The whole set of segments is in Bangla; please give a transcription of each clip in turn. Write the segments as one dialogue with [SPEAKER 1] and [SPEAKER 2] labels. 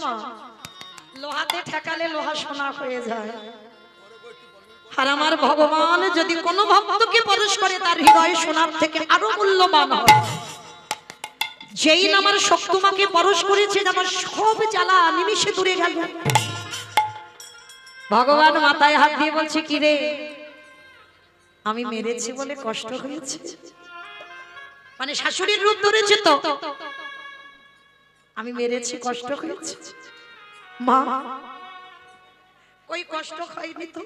[SPEAKER 1] মা, লোহাতে ঠেকালে লোহা সোনা হয়ে যায়। আর আমার ভগবান যদি কোনো ভক্তকে পরশ করে তার হৃদয় সোনার থেকে আরো মূল্যবান হয়। যেই না আমার শক্তিমাকে পরশ করেছে আমার সব জ্বালা নিমিষে দূরে গেল। ভগবান মাথায় হাত দিয়ে বলছে, কি রে, আমি মেরেছি বলে কষ্ট হয়েছে? মানে শাশুড়ির রূপ ধরেছে তো, আমি মেরেছি কষ্ট হয়েছে? মা, ওই কষ্ট হয়নি তো।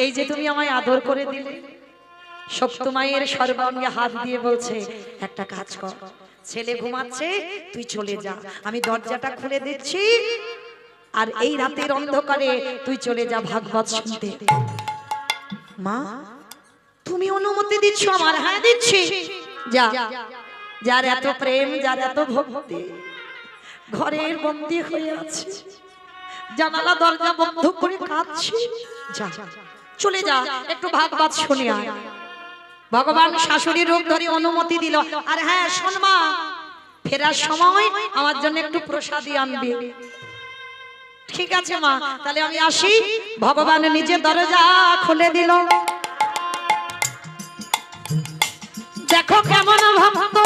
[SPEAKER 1] এই যে তুমি আমায় আদর করে দিলে। শক্তিমায়ের সর্বাঙ্গে হাত দিয়ে বলছে, একটা কাজ কর, ছেলে ঘুমাচ্ছে, তুই চলে যা, আমি দরজাটা খুলে দিচ্ছি, আর এই রাতের অন্ধকারে তুই চলে যা ভাগবত শুনতে। মা, তুমি অনুমতি দিচ্ছ আমার? হ্যাঁ দিচ্ছি। যা, যার এত প্রেম, যার এত ভক্তি, ঘরের বন্দী হয়ে আছে, জানালা দরজা বন্ধ করে কাঁদছে, যা চলে যা, একটু ভাগবত শুনে আয়। ভগবান শাশুড়ির রূপ ধরে অনুমতি দিল। আর হ্যাঁ শোন মা, ফেরার সময় আমার জন্য একটু প্রসাদী আনবি। ঠিক আছে মা, তাহলে আমি আসি। ভগবান নিজে দরজা খুলে দিল। দেখো কেমন ভক্ত,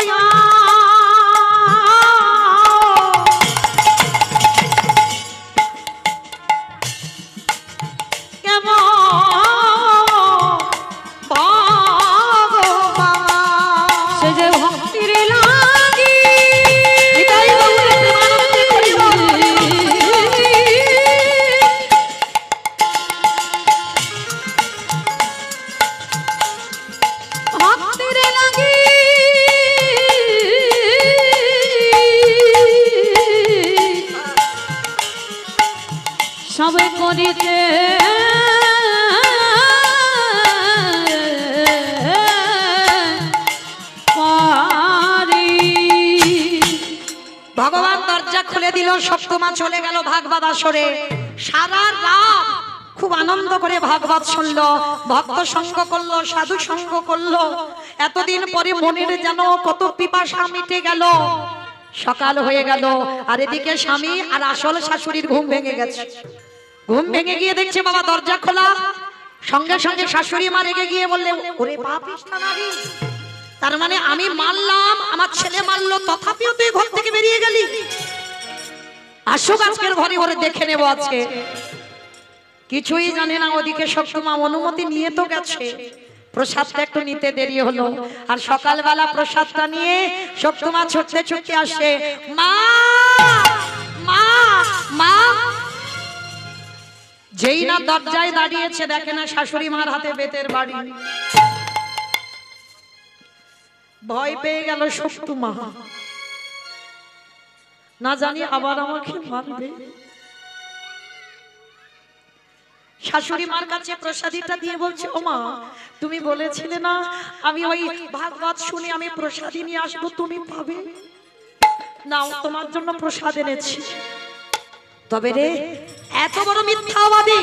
[SPEAKER 2] সবে করিতে
[SPEAKER 1] ভগবান দরজা খুলে দিল। শক্তিমা চলে গেল ভাগবত আসরে। সারা রাত খুব আনন্দ করে ভাগবত শুনলো, ভক্ত সঙ্গ করলো, সাধু সঙ্গ করলো। এতদিন পরে মনের যেন কত পিপাসা মিটে গেল। সকাল হয়ে গেল, আর এদিকে স্বামী আর আসল শাশুড়ির ঘুম ভেঙে গেছে। ঘুম ভেঙে গিয়ে দেখছে বাবা দরজা খোলা। সঙ্গে সঙ্গে শাশুড়ি মা রেগে গিয়ে বললে, ওরে পাপিষ্ঠা নারী, তার মানে আমি মারলাম, আমার ছেলে মারলো, তথাপিও তুই ঘর থেকে বেরিয়ে গেলি? আসুক আজকের ঘরে ঘরে দেখে নেবো আজকে। কিছুই জানে না ওদিকে শক্তিমা অনুমতি নিয়ে তো গেছে, প্রসাদটা একটু নিতে দেরি হলো। আর সকালবেলা প্রসাদটা নিয়ে শক্তিমা ছুটতে ছুটতে আসে, মা মা মা। যেই না দরজায় দাঁড়িয়েছে দেখে না শাশুড়ি মার হাতে বেতের বাড়ি। ভয় পেয়ে গেল শক্তিমা, না জানি আবার আমাকে মারবে। শাশুড়ি মার কাছে প্রসাদীটা দিয়ে বলছে, ও মা, তুমি বলেছিলে না আমি ওই ভাগবত শুনে আমি প্রসাদী নিয়ে আসবো, তুমি পাবে, নাও তোমার জন্য প্রসাদ এনেছি। তবে রে, এত বড় মিথ্যাবাদী!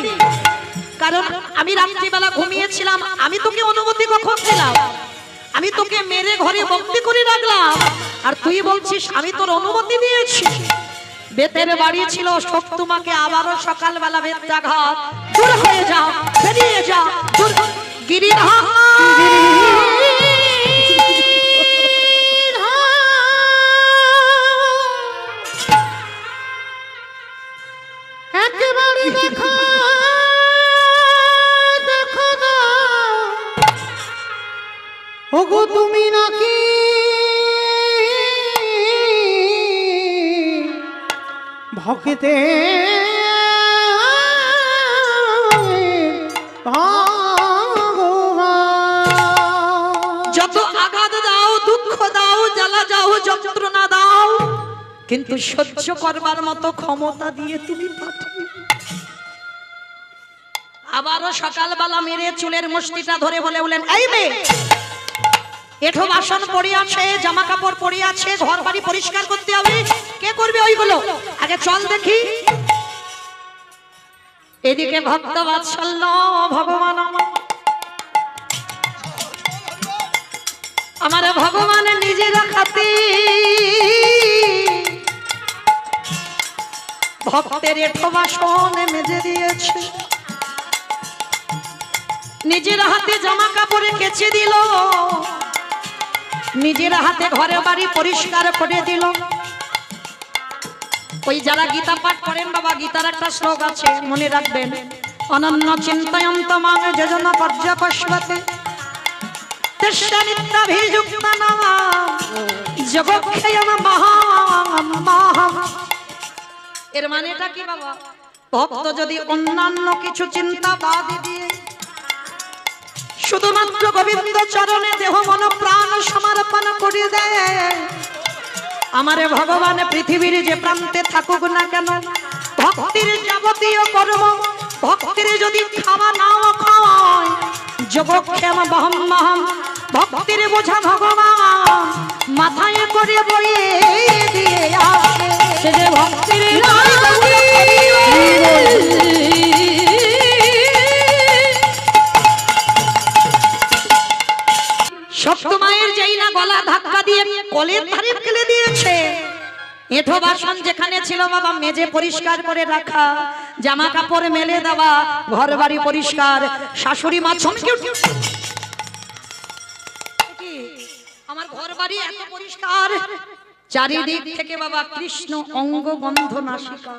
[SPEAKER 1] কারণ আমি রাত্রিবেলা ঘুমিয়েছিলাম, আমি তোকে অনুমতি কখন দিলাম? আমি তোকে মেরে ঘরে বন্দি করে রাখলাম, আর তুই বলছিস আমি তোর অনুমতি দিয়েছি। বেতের বাড়ি ছিল, শক্তিমাকে আবারও সকালবেলা বেত্রাঘাত। দূর হয়ে যাও, বেরিয়ে যাও, দূর। গিরিধাম
[SPEAKER 2] একেবারে দেখো দেখো না, ওগো তুমি নাকি ভক্তে
[SPEAKER 1] যত আঘাত দাও, দুঃখ দাও, জ্বালা দাও, যন্ত্রণা দাও, কিন্তু সহ্য করবার মতো ক্ষমতা দিয়ে তুমি পাঠিয়ে। আবারও সকালবেলা মেরে চুলের মুষ্টিটা ধরে বলে বলেন, এই মেয়ে, এঠো বাসন পড়ে আছে, জামা কাপড় পড়ে আছে, ঘর বাড়ি পরিষ্কার করতে হবে, কে করবে ওইগুলো? আগে চল দেখি। এদিকে ভক্ত বাৎসল্য ভগবান আমার ভগবানের নিজের খাতে ভক্তের এঠো বাসন মেজে দিয়েছে, নিজের হাতে জামা কাপড়ে কেচে দিল, নিজের হাতে ঘরে বাড়ি পরিষ্কার করে দিল। ওই যারা গীতা পাঠ করেন বাবা, গীতার একটা শ্লোক আছে মনে রাখবেন, অনন্য চিন্তয়ন্ত মাং যোজনা পর্যপশ্বতে তস্য নিত্যাভিযুক্তানাং যোগক্ষেয়ং মহামহঃ। এর মানেটা কি বাবা? ভক্ত যদি অন্যান্য কিছু চিন্তা বাদ দিয়ে শুধুমাত্র গোবিন্দ চরণে দেহ মন প্রাণ সমর্পণ করে দেয়, আমারে ভগবান পৃথিবীর যে প্রান্তে থাকুক না কেন, ভক্তির যাবতীয় কর্ম, ভক্তির যদি খাওয়া নাও খায়, যোগক্ষেম বহম্মহম, ভক্তির বোঝা ভগবান মাথায় করে বয়ে দিয়ে আসে। সে যে ভক্তির শক্ত মায়ের যেই না গলা ধাক্কা দিয়ে কলের ধারে ফেলে দিয়েছে, এঁঠো বাসন যেখানে ছিল বাবা মেজে পরিষ্কার করে রাখা, জামা কাপড় মেলে দেওয়া, ঘর বাড়ি পরিষ্কার। শাশুড়ি মা চমকে উঠে, আমার ঘর বাড়ি এত পরিষ্কার, চারিদিক থেকে বাবা কৃষ্ণ অঙ্গ গন্ধ নাসিকা।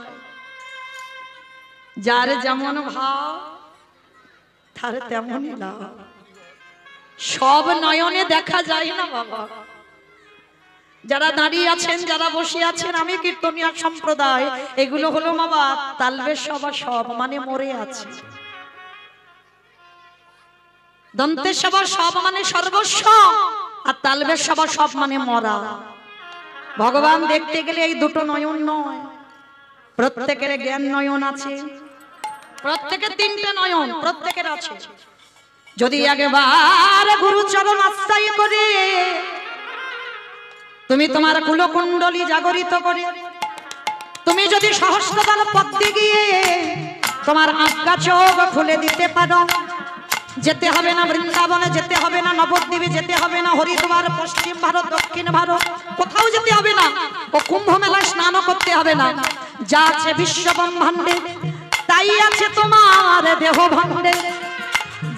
[SPEAKER 1] যার যেমন ভাব তার তেমনই না, সব নয়নে দেখা যায় না বাবা। যারা দাঁড়িয়ে আছেন, যারা বসে আছেন, আমি কীর্তনিয়া সম্প্রদায়, এগুলো হলো বাবা তালবের সভা, সব মানে মরে আছে। দন্তের সভা সব মানে সর্বস্ব, আর তালবের সভা সব মানে মরা। ভগবান দেখতে গেলে এই দুটো নয়ন নয়, প্রত্যেকের জ্ঞান নয়ন আছে, প্রত্যেকের তিনটে নয়ন প্রত্যেকের আছে। যদি একবার গুরুচরণ আশ্রয় করে তুমি তোমার কুলকুণ্ডলী জাগরিত করে, তুমি যদি সহস্রদল পদ্মে গিয়ে তোমার আজ্ঞা চোখ খুলে দিতে পারো, যেতে হবে না বৃন্দাবনে, যেতে হবে না নবদ্বীপে, যেতে হবে না হরিদ্বার, পশ্চিম ভারত, দক্ষিণ ভারত, কোথাও যেতে হবে না, ও কুম্ভ মেলায় স্নানও করতে হবে না। যা আছে বিশ্ব ব্রহ্মাণ্ডে তাই আছে তোমার দেহ ভাণ্ডে।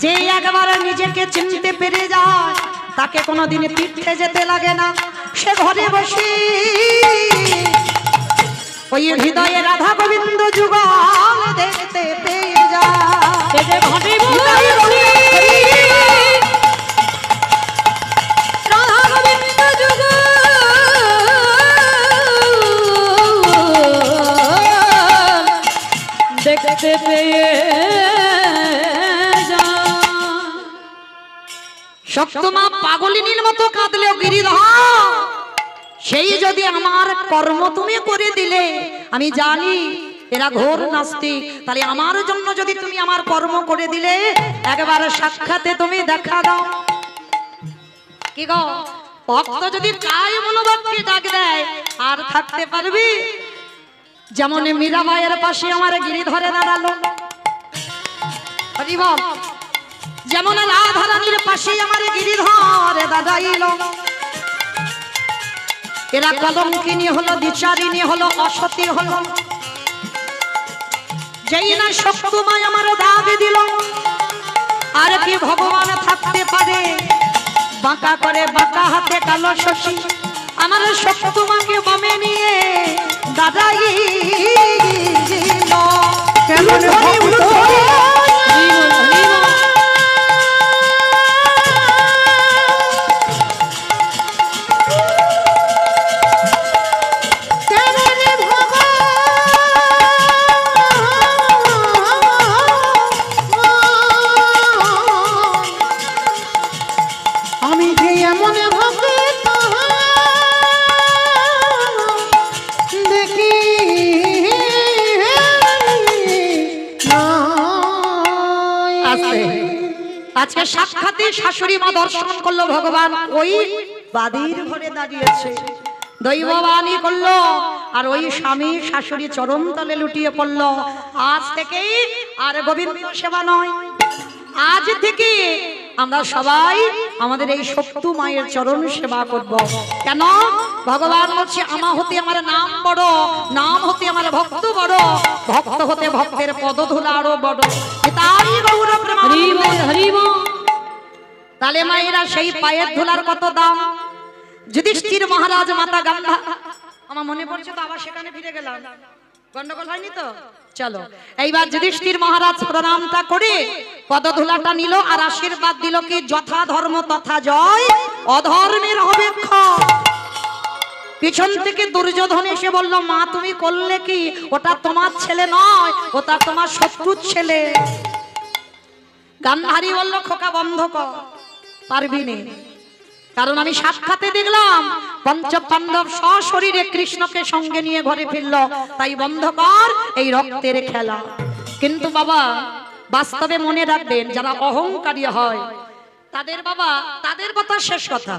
[SPEAKER 1] যে একবার নিজেকে চিনতে পেরে যায় তাকে কোনোদিন তীর্থে যেতে লাগে না, সে ঘরে বসে ওই হৃদয়ে রাধা গোবিন্দ যুগল দেখতে পেয়ে যায়। রাধা গোবিন্দ যুগল দেখতে পেয়ে শক্তমা পাগলিনীর মতো কাঁদলেও গিরিধর, সেই যদি আমার কর্ম তুমি করে দিলে, আমি জানি এরা ঘোর নাস্তিক, তাহলে আমার জন্য যদি তুমি আমার কর্ম করে দিলে, একবার সাক্ষাতে তুমি দেখা দাও। কি গো, ভক্ত যদি কায় মনোবাক্যে ডাক দেয় আর থাকতে পারবি? যেমন মীরাবাইয়ের পাশে আমার গিরিধরে দাঁড়ালো, হরি বল, যেমন রাধারানীর পাশে আমার গিরিধরে দাঁড়াইল। এরা কলঙ্কিনী হলো, বিচারিণী হলো, অসতী হলো। যেই না শক্তমায় আমার দাগ দিল, আর কি ভগবান থাকতে পারে? বাঁকা করে বাঁকা হাতে কালো শশী আমার শক্তমাকে বামে নিয়ে দাঁড়াইল। কেমন আজকে সাক্ষাতে শাশুড়ি মা দর্শন করলো, ভগবান ওই বাদির ঘরে দাঁড়িয়েছে, দৈববাণী করলো, আর ওই স্বামী শাশুড়ি চরণ তলে লুটিয়ে পড়লো। আজ থেকে আর গোবিন্দ সেবা নয়, আজ থেকে আমরা সবাই আমাদের এই শক্তি মায়ের চরণ সেবা করব। কেন? ভগবান বলছে আমা হতে আমার নাম বড়, নাম হতে আমার ভক্ত বড়, ভক্ত হতে ভক্তের পদধূলা আরো বড়। তাই গৌর প্রেমানন্দে তালে মায়েরা সেই পায়ের ধুলার কত দাম। যুধিষ্ঠির মহারাজ মাতা গান্ধা, আমার মনে পড়ছে তো আবার সেখানে ফিরে গেলাম, গন্ডগোল হয়নি তো? চলো এইবার যুধিষ্ঠির মহারাজ প্রণামটা করে পদধূলাটা নিল আর আশীর্বাদ দিল কি যথা ধর্ম তথা জয়, অধর্মের হবে ক্ষয়। পিছন থেকে দুর্যোধন এসে বলল মা তুমি করলে কি? ওটা তোমার ছেলে নয়, ওটা তোমার শত্রুর ছেলে। গান্ধারী বলল খোকা বন্ধ কর, পারবি না, কারণ আমি সাক্ষাতে দেখলাম পঞ্চ পাণ্ডব সশরীরে কৃষ্ণকে সঙ্গে নিয়ে ঘরে ফিরল, তাই বন্ধ কর এই রক্তের খেলা। কিন্তু বাবা বাস্তবে মনে রাখবেন যারা অহংকারী হয় তাদের বাবা তাদের কথা শেষ কথা,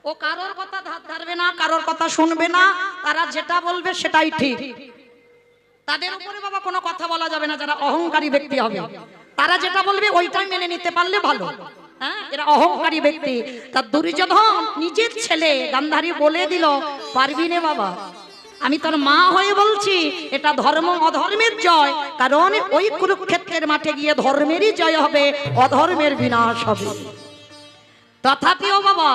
[SPEAKER 1] ও কারোর কথা ধার ধারবে না, কারোর কথা শুনবে না, তারা যেটা বলবে সেটাই ঠিক। তাদের উপরে বাবা কোনো কথা বলা যাবে না। যারা অহংকারী ব্যক্তি হবে তারা যেটা বলবে ওইটাই মেনে নিতে পারলে ভালো। হ্যাঁ, এরা অহংকারী ব্যক্তি। তার দুর্যোধন নিজের ছেলে গান্ধারী বলে দিল পারবি না বাবা, আমি তোর মা হয়ে বলছি এটা ধর্ম অধর্মের জয়, কারণ ওই কুরুক্ষেত্রের মাঠে গিয়ে ধর্মেরই জয় হবে, অধর্মের বিনাশ হবে। তথাপিও বাবা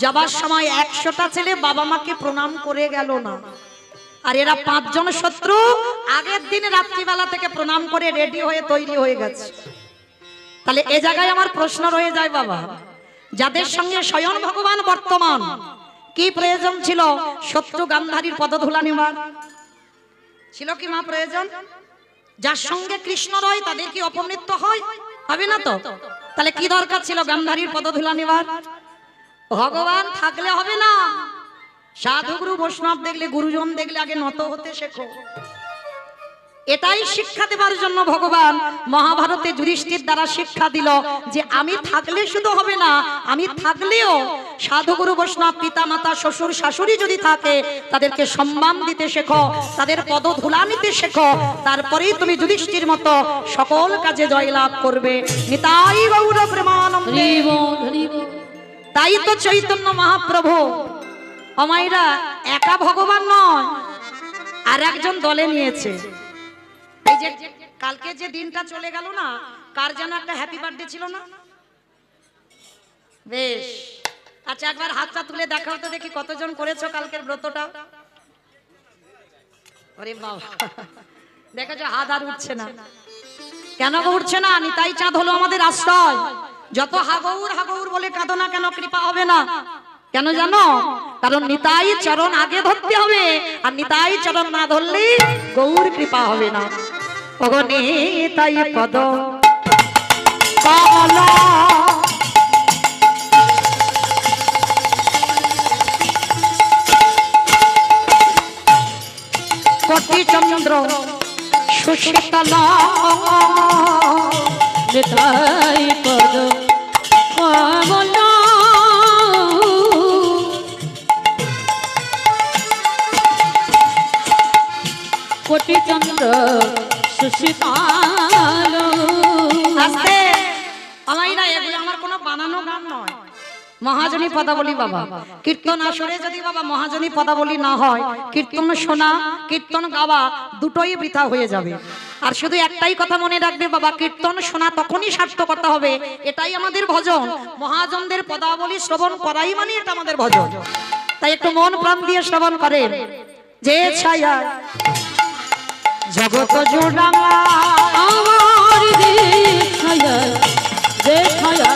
[SPEAKER 1] যাবার সময় 100টা ছেলে বাবা মাকে প্রণাম করে গেল না, আর এরা 5 জন শত্রু আগের দিন রাত্রিবেলা থেকে প্রণাম করে রেডি হয়ে তৈরি হয়ে গেছে। তাহলে এ জায়গায় আমার প্রশ্ন রয়ে যায় বাবা, যাদের সঙ্গে স্বয়ং ভগবান বর্তমান, কি প্রয়োজন ছিল শত্রু গান্ধারীর পদধূলা নেবার? ছিল কি মা প্রয়োজন? যার সঙ্গে কৃষ্ণ রয় তাদের কি অপমৃত্যু হয়? হবে না তো। তাহলে কি দরকার ছিল গান্ধারীর পদধূলা নেবার? ভগবান থাকলে হবে না, সাধুগুরু বৈষ্ণব দেখলে, গুরুজন দেখলে আগে নত হতে শেখো। এটাই শিক্ষা দেবার জন্য ভগবান মহাভারতে যুধিষ্ঠির দ্বারা শিক্ষা দিল যে আমি থাকলে শুধু হবে না, আমি থাকলেও সাধুগুরু বৈষ্ণব পিতা মাতা শ্বশুর শাশুড়ি যদি থাকে তাদেরকে সম্মান দিতে শেখো, তাদের পদধূলা নিতে শেখো, তারপরেই তুমি যুধিষ্ঠির মতো সকল কাজে জয়লাভ করবে। নিতাই গৌর প্রেমানন্দে। তাই তো চৈতন্য মহাপ্রভু অমাইরা একা ভগবান নয়, আর একজন দলে নিয়েছে। এই যে কালকে যে দিনটা চলে গেল না, কার যেন একটা হ্যাপি বার্থডে ছিল না? বেশ, আচ্ছা একবার হাতটা তুলে দেখাও তো দেখি কতজন করেছো কালকের ব্রতটা। আরে বাবা, দেখেছো হাত আর উঠছে না। কেন উঠছে না? নিতাই চাঁদ হলো আমাদের আশ্রয়। যত হাগৌর হাগৌর বলে কাঁদো না কেন, কৃপা হবে না। কেন জানো? কারণ নিতাই চরণ আগে ধরতে হবে, আর নিতাই চরণ না ধরলে গৌর কৃপা হবে না। ওগো নিতাই পদ কমলা কোটি চন্দ্র সুশীতল
[SPEAKER 3] নিতাই পদ কমলা কোটি চন্দ্র সুশীতল।
[SPEAKER 1] আস্তে আমাইরা, এগুলো আমার কোনো বানানো গান নয়, মহাজনী পদাবলী বাবা। কীর্তন আসরে যদি বাবা মহাজনী পদাবলী না হয়, কীর্তন শোনা কীর্তন গাওয়া দুটোই বৃথা হয়ে যাবে। আর শুধু একটাই কথা মনে রাখবে বাবা, কীর্তন শোনা তখনই সার্থকতা হবে, এটাই আমাদের ভজন। মহাজনদের পদাবলী শ্রবণ করাই মানে এটা আমাদের ভজন। তাই একটু মন প্রাণ দিয়ে শ্রবণ করেন। যে ছায়া জগত জোড়া
[SPEAKER 3] আমার দেখায়া দেখায়া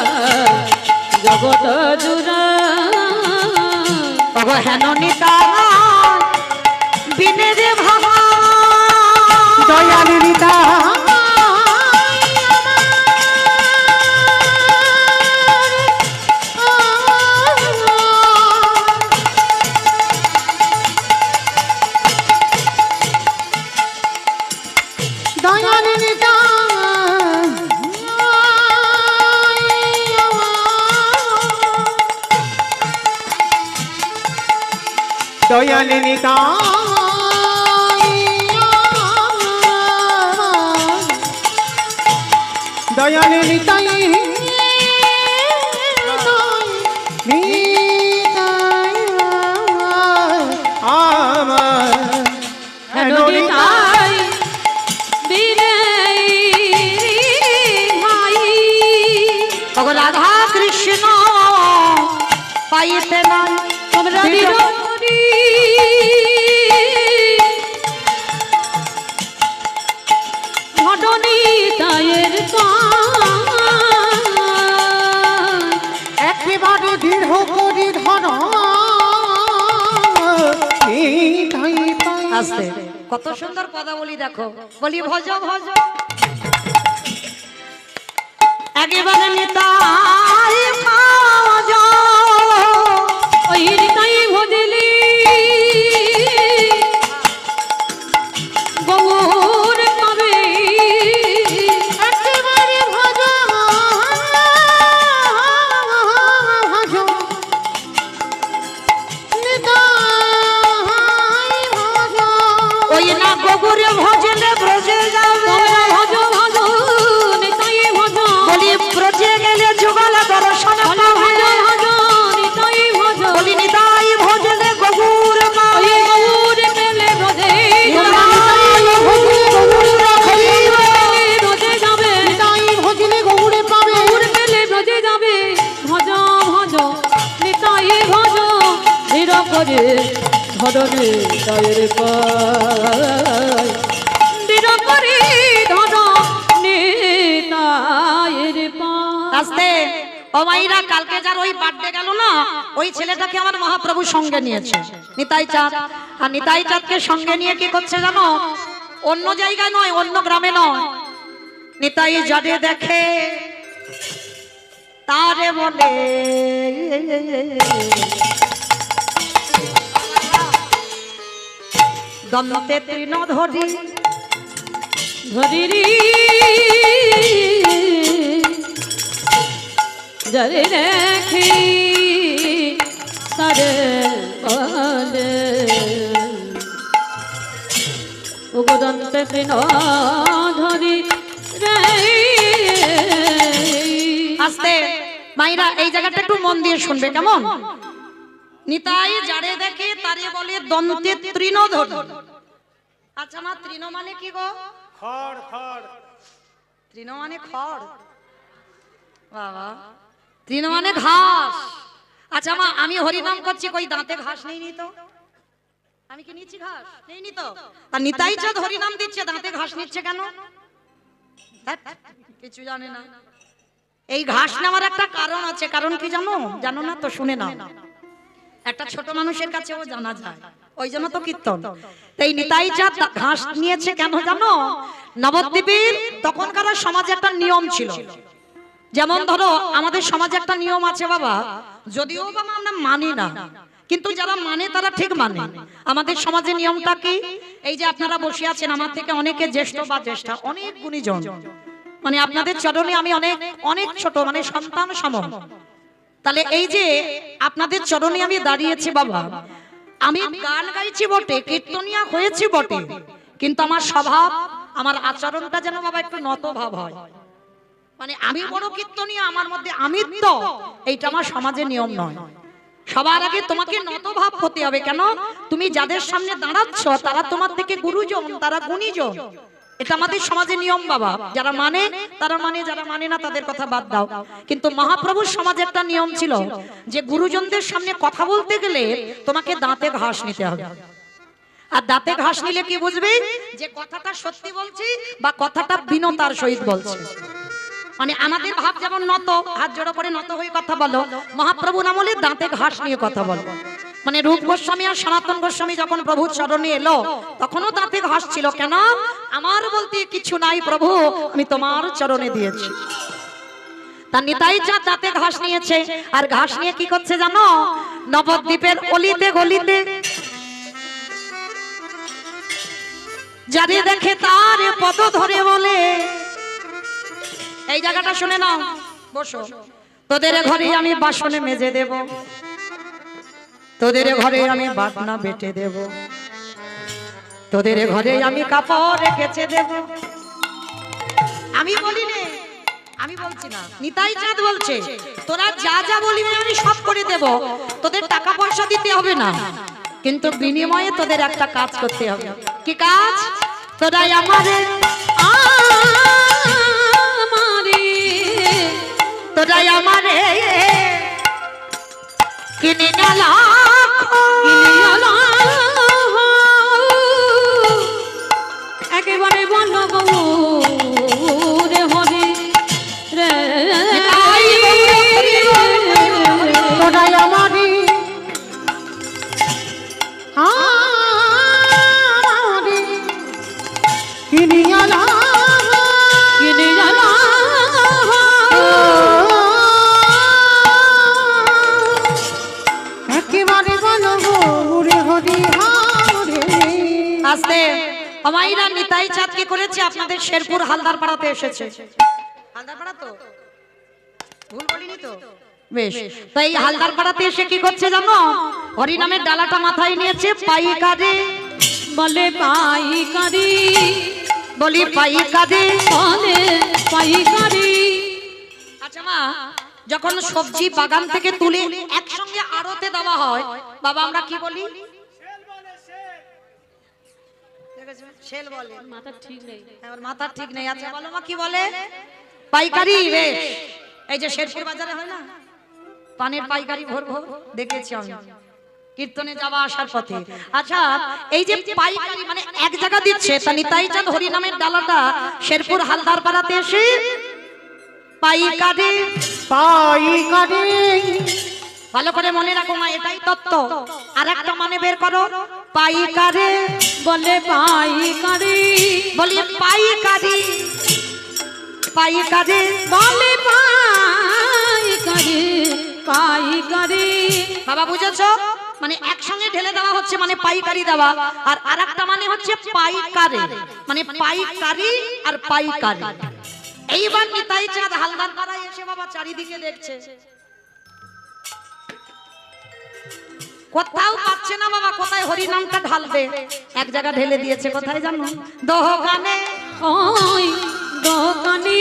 [SPEAKER 3] জগত জুড়া
[SPEAKER 1] হেন নিতা বিনে রে ভাবা
[SPEAKER 2] দয়াল নিতা দয়াল নিতা দয়াল নিতা দয়াল নিতাই
[SPEAKER 1] পাইতে নাই
[SPEAKER 3] তোমরা বিরোধী ঘটনি তায়ের
[SPEAKER 2] একেবারে দৃঢ় করি ধন নিতাই পাই।
[SPEAKER 1] আস্তে কত সুন্দর পদাবলী দেখো, বলি ভজ ভজ একেবারে নিতাই ভজ
[SPEAKER 3] ওই তাই ভজলি গৌর পাবে
[SPEAKER 2] একেবারে ভজ ভজ নিতাই ভজ।
[SPEAKER 1] ওই না গোগুরে ভজলে ব্রজে যাবে,
[SPEAKER 3] তোমরা ভজ ভজ নিতাই ভজ
[SPEAKER 1] বলি ব্রজে গেলে যুগল দর্শন
[SPEAKER 3] ভজ ভজ ভজ নিতাই ভজ
[SPEAKER 1] বলি নিতাই ভজলে গোগুর
[SPEAKER 3] ওই গৌর পেলে ব্রজে ব্রজে যাবে
[SPEAKER 2] নিতাই ভজলে গৌড়ে পাবে।
[SPEAKER 3] গৌর পেলে ব্রজে যাবে ভজ ভজ নিতাই ভজ ধীর করে ধরনে তায়ের পায় ধীর করে ধরনে তায়ের পায়।
[SPEAKER 1] আস্তে ও মাইরা, কালকে যার ওই বার্থডে গেল না, ওই ছেলেটাকে আমার মহাপ্রভু সঙ্গে নিয়েছে, নিতাই চাঁদ। আর নিতাই চাঁদকে সঙ্গে নিয়ে কি করছে জানো? অন্য জায়গায় নয়, অন্য গ্রামে নয়, নিতাই যারে দেখে তারে বলে দন্তে তৃণ ধরি
[SPEAKER 3] ধরিরি জরে রেখি তারে বলে উগদন্তে তৃণ ধরি রে।
[SPEAKER 1] আস্তে মাইরা, এই জায়গাটা একটু মন দিয়ে শুনবে কেমন? নিতাই যারে দেখে তারে বলে দন্তে তৃণ ধরি। আচ্ছা মা, তৃণ মানে কি গো?
[SPEAKER 2] খড় খড়
[SPEAKER 1] তৃণ মানে খড়, বাবা তৃণ মানে ঘাস। আচ্ছা মা, আমি হরিনাম করছি, কই দাঁতে ঘাস নেই নি তো? আমি কি নিচ্ছি ঘাস? নেই নি তো। আর নিতাই চাঁদ হরিনাম দিচ্ছে, দাঁতে ঘাস নিচ্ছে কেন? ধ্যাৎ, কিছু জানে না। এই ঘাস নেওয়ার একটা কারণ আছে। কারণ কি জানো? জানো না তো, শুনে নাও। একটা ছোট মানুষের কাছেও জানা যায়, ওই জন্য তো কীর্তন। এই নিতাই চাঁদ ঘাস নিয়েছে কেন জানো? নবদ্বীপের তখনকার সমাজে একটা নিয়ম ছিল। যেমন ধরো, আমাদের সমাজে একটা নিয়ম আছে বাবা, যদিও বা আমরা মানি না, কিন্তু যারা মানে তারা ঠিক মানে। আমাদের সমাজে নিয়মটা কি? এই যে আপনারা বসে আছেন, আমার থেকে অনেকে জ্যেষ্ঠ বা জ্যেষ্ঠা, অনেক গুণীজন, মানে আপনাদের চরণে আমি অনেক অনেক ছোট, মানে সন্তান সম। তাহলে এই যে আপনাদের চরণে আমি দাঁড়িয়েছি বাবা, আমি গান গাইছি বটে, কীর্তনিয়া হয়েছি বটে, কিন্তু আমার স্বভাব, আমার আচরণটা যেন বাবা একটু নত ভাব হয়। মানে আমি বড় কীর্তনিয়া, আমার মধ্যে আমিত্ব, এইটা আমার সমাজে নিয়ম নয়। সবার আগে তোমাকে নত ভাব হতে হবে। কেন? তুমি যাদের সামনে দাঁড়াচ্ছ তারা তোমার থেকে গুরুজন, তারা গুণীজন। এটা আমাদের সমাজে নিয়ম বাবা। যারা মানে তারা মানে, যারা মানে না তাদের কথা বাদ দাও। কিন্তু মহাপ্রভুর সমাজে একটা নিয়ম ছিল যে গুরুজনদের সামনে কথা বলতে গেলে তোমাকে দাঁতে ঘাস নিতে হবে। আর দাঁতে ঘাস নিলে কি বুঝবে? যে কথাটা সত্যি বলছি বা কথাটা বিনতার সহিত বলছি। মানে আমাদের ভাব যেমন নত, হাত জোড়ো করে নত হয়ে কথা বলো, মহাপ্রভু আমলে দাঁতে ঘাস নিয়ে কথা বলো। মানে রূপ গোস্বামী আর সনাতন গোস্বামী যখন প্রভুর চরণে এলো তখনও দাঁতে ঘাস ছিল। কেন? আমার বলতে কিছু নাই প্রভু, আমি তোমার চরণে দিয়েছি। তার নিতাই চাঁদ দাঁতে ঘাস নিয়েছে। আর ঘাস নিয়ে কি করছে জানো? নবদ্বীপের অলিতে গলিতে যারে দেখে তার পদ ধরে বলে, এই জায়গাটা শুনে নাও, বসো। তোদের ঘরে আমি বাসনে মেজে দেব, তোদের ঘরে আমি বাটনা বেটে দেব, তোদের ঘরে আমি কাপড় রেখেছে দেব। আমি বলি নে, আমি বলছি না, নিতাই চাঁদ বলছে তোরা যা যা বলিবি আমি সব করে দেব, তোদের টাকা পয়সা দিতে হবে না, কিন্তু বিনিময়ে তোদের একটা কাজ করতে হবে। কি কাজ? তোরাই আমারে তোরাই আমারে কিনে নিল
[SPEAKER 3] একেবারে বন্ধ গৌরে হরি রে
[SPEAKER 2] তোরাই আমারে আমারে কিনিয়া না
[SPEAKER 3] কিনে জানা
[SPEAKER 2] একেবারে বলো গৌরে হরি হরে
[SPEAKER 1] আস্তে আমাইরা নিতাই চাঁদ কি করেছে আপনাদের শেরপুর হালদার পাড়াতে এসেছে হালদার পাড়া তো ভুল বলিনি তো বেশ তাই হালদার পাড়াতে এসে কি করছে জানো হরি নামের ডালাটা মাথায় নিয়েছে পাইকারে
[SPEAKER 3] বলে পাইকারি
[SPEAKER 1] বলি পাইকারে
[SPEAKER 3] বলে পাইকারি
[SPEAKER 1] আচ্ছা মা যখন সবজি বাগান থেকে তুলে একসঙ্গে আড়তে দেওয়া হয় বাবা আমরা কি বলি সেল বলে
[SPEAKER 3] মাথা ঠিক নেই
[SPEAKER 1] আমার মাথা ঠিক নেই আচ্ছা বলো মা কি বলে পাইকারি বেশ এই যে শেরপুর বাজারে হয় না পানের পাইকারি ভোর ভোর দেখেছি আমি কীর্তনে যাওয়া আসার পথে আচ্ছা এই যে পাইকারি মানে এক জায়গা দিচ্ছে তা নিতাই চাঁদ হরি নামের ডালাটা শেরপুর হালদার পাড়াতে এসে পাইকারি
[SPEAKER 2] পাইকারে
[SPEAKER 1] ভালো করে মনে রাখো মা এটাই তত্ত্ব আর একটা মানে বের করো পাইকারি
[SPEAKER 3] বলে পাইকারি
[SPEAKER 1] বলি পাইকারি পাইকারি
[SPEAKER 3] বলে পাইকারি পাইকারি
[SPEAKER 1] বাবা বুঝেছো মানে একসঙ্গে ঢেলে দেওয়া হচ্ছে মানে পাইকারি দেওয়া আর আরেকটা মানে হচ্ছে পাইকারি মানে পাইকারি আর পাইকারি এইবার নিতাই চাঁদ হালদার পাড়ায় এসে বাবা চারিদিকে দেখছে কোথাও পাচ্ছে না বাবা কোথায় হরি নামটা ঢালবে এক জায়গা ঢেলে দিয়েছে কোথায় জানো দোকানে
[SPEAKER 3] ওই দোকানি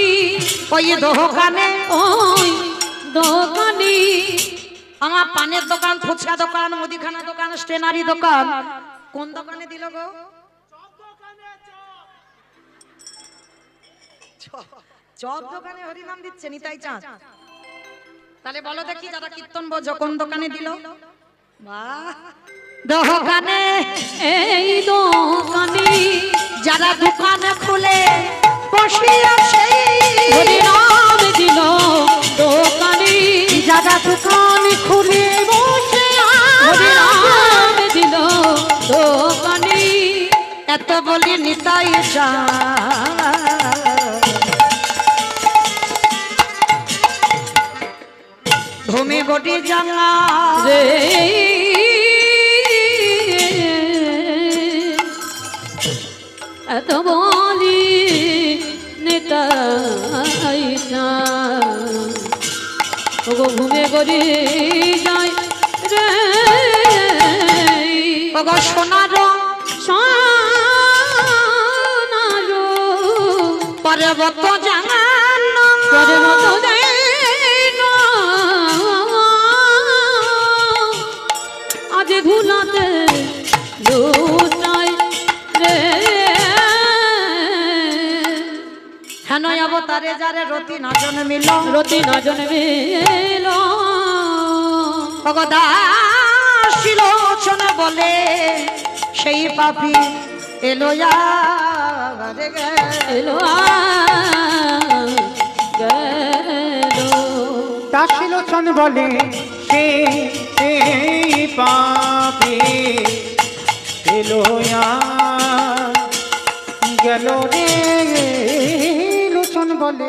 [SPEAKER 1] ওই দোকানে
[SPEAKER 3] ওই দোকানি
[SPEAKER 1] আমার পানের দোকান ফুচকা দোকান মুদিখানা দোকান স্টেনারি দোকান কোন দোকানে দিল গো চপ দোকানে হরি নাম দিচ্ছে নিতাই চাঁদ তাহলে বলো দেখি যারা কীর্তন বোঝো কোন দোকানে দিল বাহ দোকানে
[SPEAKER 3] এই দোকানি
[SPEAKER 1] যারা দোকান খুলে বসে আছে
[SPEAKER 3] হরি নাম দিল দোকানি
[SPEAKER 2] যারা দোকান খুলে বসে
[SPEAKER 3] হরি নাম দিল দোকানি
[SPEAKER 1] এত বলি নিতাই চাঁদ ভূমি গটি জানা
[SPEAKER 3] রে এত বলি নেতাই ওগো ঘুমে গড়ি যায় রে
[SPEAKER 1] ওগো সোনার
[SPEAKER 3] সোনারো
[SPEAKER 1] পর্বত জানান
[SPEAKER 3] পরে মতো যায় আজ ধুলাতে লুটাই রে
[SPEAKER 1] হেন অবতারে যারে রতি নজন মিল
[SPEAKER 3] রতি নজন মিল
[SPEAKER 1] ভগদাশিলোচন বলে সেই পাপি এলো
[SPEAKER 3] এলো গেল
[SPEAKER 2] দাসিলোচন বলে সেই পাপে এলো গেল রে লোচন বলে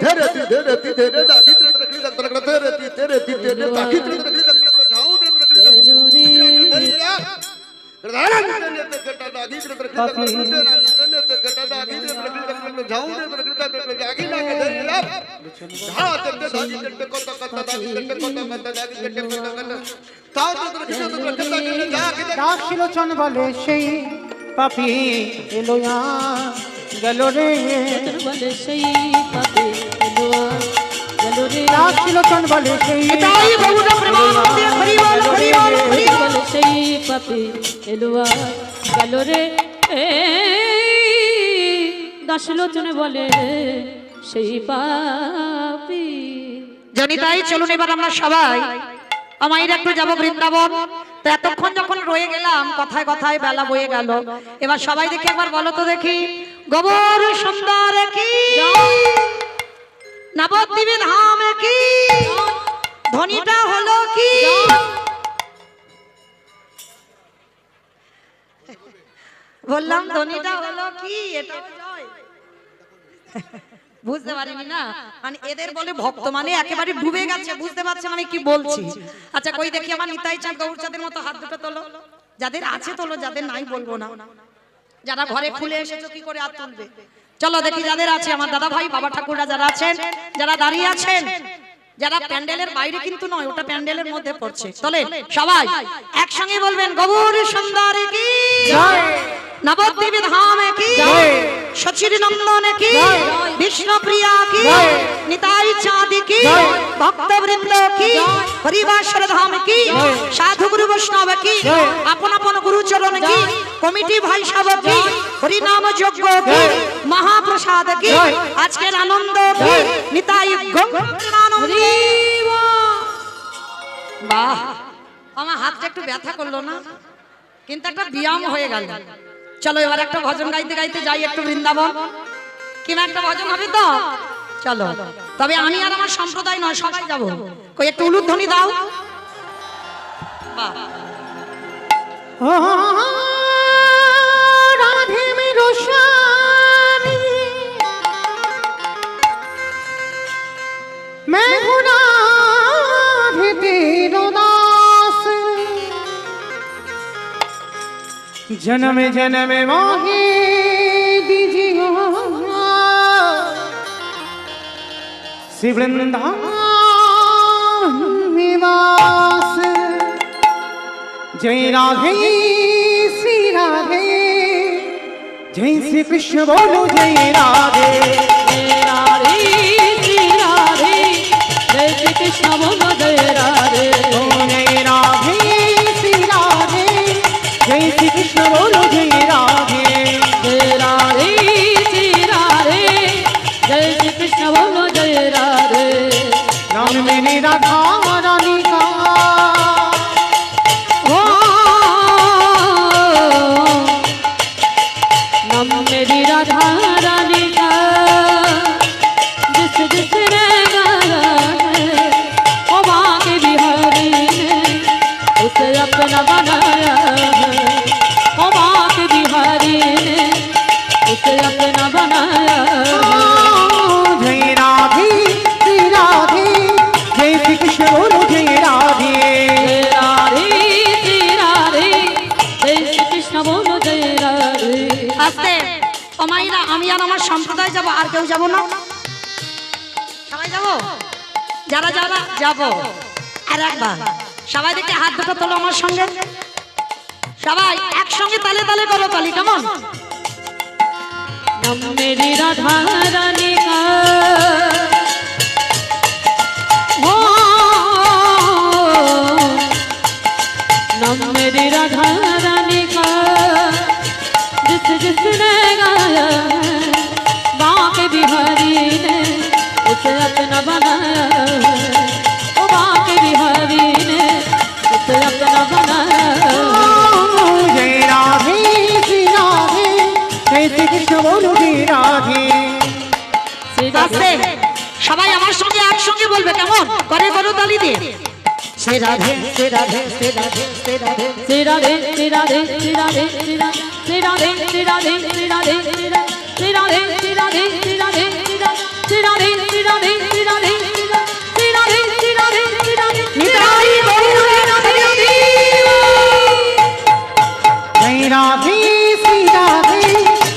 [SPEAKER 2] দাসিলোচন বলে সেই পাপি এলো গেল রে
[SPEAKER 3] বলে সেই পাবে এলো গেল রে
[SPEAKER 2] দাসিলোচন বলে সেই
[SPEAKER 3] বলে সেই পাবে এলো গেল রে দশলোচনে বলে সেই পাপি
[SPEAKER 1] জনিতাই চলুন এবার আমরা সবাই আমার একটু যাবো বৃন্দাবন। তো এতক্ষণ যখন রয়ে গেলাম, কথায় কথায় বেলা বয়ে গেল। এবার সবাই দেখি একবার বলো তো দেখি, গোবর সুন্দর কি, নবদ্বীপে ধাম কি, ধ্বনিটা হলো কি? বললাম ধ্বনিটা হলো কি? এটা জয়। বুঝতে পারিনি না, মানে এদের বলে ভক্ত মানে একেবারে ডুবে গেছে, বুঝতে পারছে মানে কি বলছি। আচ্ছা কই দেখি আমার নিতাই চাঁদ গৌরচাঁদের মতো হাত দুটো তোলো, যাদের আছে তোলো, যাদের নাই বলবো না। যারা ঘরে খুলে এসেছো কি করে হাত তুলবে? চলো দেখি যাদের আছে, আমার দাদা ভাই বাবা ঠাকুররা যারা আছেন, যারা দাঁড়িয়ে আছেন, যারা প্যান্ডেলের বাইরে কিন্তু নয়, ওটা প্যান্ডেলের মধ্যে পড়ছে। চলে সবাই একসঙ্গে বলবেন, গৌর সুন্দর কি
[SPEAKER 2] জয়,
[SPEAKER 1] নবদ্বীপে ধাম কি
[SPEAKER 2] জয়,
[SPEAKER 1] সচির নন্দন কি বিষ্ণুপ্রিয়া কি
[SPEAKER 2] জয়,
[SPEAKER 1] নিতাই চাঁদ কি
[SPEAKER 2] জয়,
[SPEAKER 1] ভক্তবৃন্দ কি হরিবাসর ধাম কি
[SPEAKER 2] জয়,
[SPEAKER 1] সাধু গুরু বৈষ্ণব কি
[SPEAKER 2] জয়,
[SPEAKER 1] আপন আপন গুরুচরণ কি কমিটি ভাই সব কি হরিনাম যজ্ঞ কি
[SPEAKER 2] জয়,
[SPEAKER 1] মহাপ্রসাদ কি
[SPEAKER 2] জয়,
[SPEAKER 1] আজকের আনন্দ কি
[SPEAKER 2] জয়,
[SPEAKER 1] নিতাই গঙ্গানন্দ। বাহ, আমার হাতটা একটু ব্যথা করলো না, কিন্তু একটা ব্যায়াম হয়ে গেল। চলো এবার একটা ভজন গাইতে গাইতে যাই একটু বৃন্দাবন। কিনা একটা ভজন হবে তো? চলো, তবে আমি আর আমার সম্প্রদায় নয়, সবাই যাবো। কই একটু উলুধ্বনি দাও। বাহ,
[SPEAKER 2] ও রাধে মেরো স্বামী, मैं हूँ राधे तेरो दास, जन्म जन्म मोहे दीजियो श्री वृंदावन निवास। जय राधे श्री राधे, जय श्री कृष्ण बोलो जय राधे।
[SPEAKER 3] রাধে শ্রী রাধে, জয় শ্রী কৃষ্ণ বলো জয় রাধে।
[SPEAKER 2] ओ जय राधे श्री राधे, जय श्री कृष्ण बोलो जय राधे।
[SPEAKER 3] जय राधे श्री राधे, जय श्री कृष्ण बोलो जय राधे।
[SPEAKER 2] नाम मेरी राधा रानी का,
[SPEAKER 3] ओ नाम मेरी राधा रानी का, जिस जिसने गाया है ओ माँ के बिहारी ने उसे अपना बनाया है। ओ माँ के बिहारी ने उसे अपना बनाया है।
[SPEAKER 2] जय राधे श्री राधे, जय श्री कृष्ण बोलो जय राधे।
[SPEAKER 3] जय राधे श्री राधे, जय श्री कृष्ण बोलो जय राधे।
[SPEAKER 1] আস্তে ও মাইরা, আমি আর আমার সম্প্রদায় যাব, আর কেউ যাব না? সবাই যাব, যারা যারা যাব। আর একবার সবাই দেখে হাত দুটো তোলো আমার সঙ্গে, সবাই একসঙ্গে তালে তালে করো তালি, কেমন?
[SPEAKER 3] नाम मेरी राधा रानी का, ओ नाम मेरी राधा रानी का, जिस जिसने गाया है माँ के बिहारी ने उसे अपना बनाया है। ओ माँ के बिहारी ने उसे अपना बनाया है।
[SPEAKER 2] जय राधे श्री राधे, जय श्री कृष्ण बोलो जय राधे।
[SPEAKER 3] श्री
[SPEAKER 1] আস্তে সবাই আমার সঙ্গে একসঙ্গে বলবে, কেমন করে করো তালি দিয়ে। শ্রী রাধে শ্রী রাধে শ্রী রাধে শ্রী রাধে
[SPEAKER 3] श्री राधे श्री राधे श्री राधे श्री राधे श्री राधे श्री राधे श्री राधे श्री राधे श्री राधे श्री राधे श्री राधे श्री राधे श्री राधे श्री राधे श्री राधे श्री राधे
[SPEAKER 1] নিতাই গৌর রাধে।
[SPEAKER 2] जय राधे श्री राधे,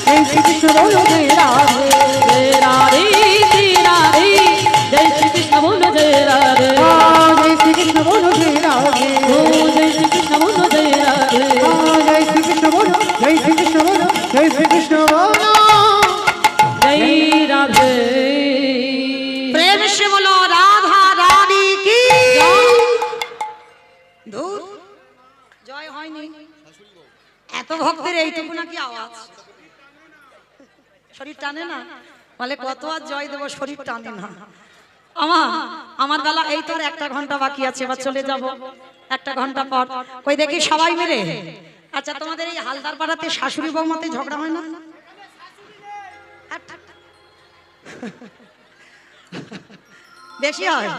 [SPEAKER 2] जय श्री कृष्ण बोलो जय राधे।
[SPEAKER 3] जय राधे श्री राधे, जय श्री कृष्ण बोलो जय राधे।
[SPEAKER 2] जय श्री कृष्ण बोलो जय राधे।
[SPEAKER 3] ओ जय श्री कृष्ण बोलो जय राधे।
[SPEAKER 2] जय श्री कृष्ण बोलो, जय श्री कृष्ण बोलो, जय श्री कृष्ण बोलो।
[SPEAKER 3] जय राधे।
[SPEAKER 1] प्रेम से बोलो राधा रानी की ধুর, জয় হয়নি। এত ভক্তের এইটুকু নাকি আওয়াজ, শরীর টানে না? বলে কত আর জয় দেবো, শরীর টানে না। আমার বেলা এই তো আর 1 ঘন্টা বাকি আছে, এবার চলে যাব 1 ঘন্টা পর। কই দেখি সবাই মিলে। আচ্ছা তোমাদের এই হালদার পাড়াতে শাশুড়ি বৌমাতে ঝগড়া হয় না? বেশি হয়,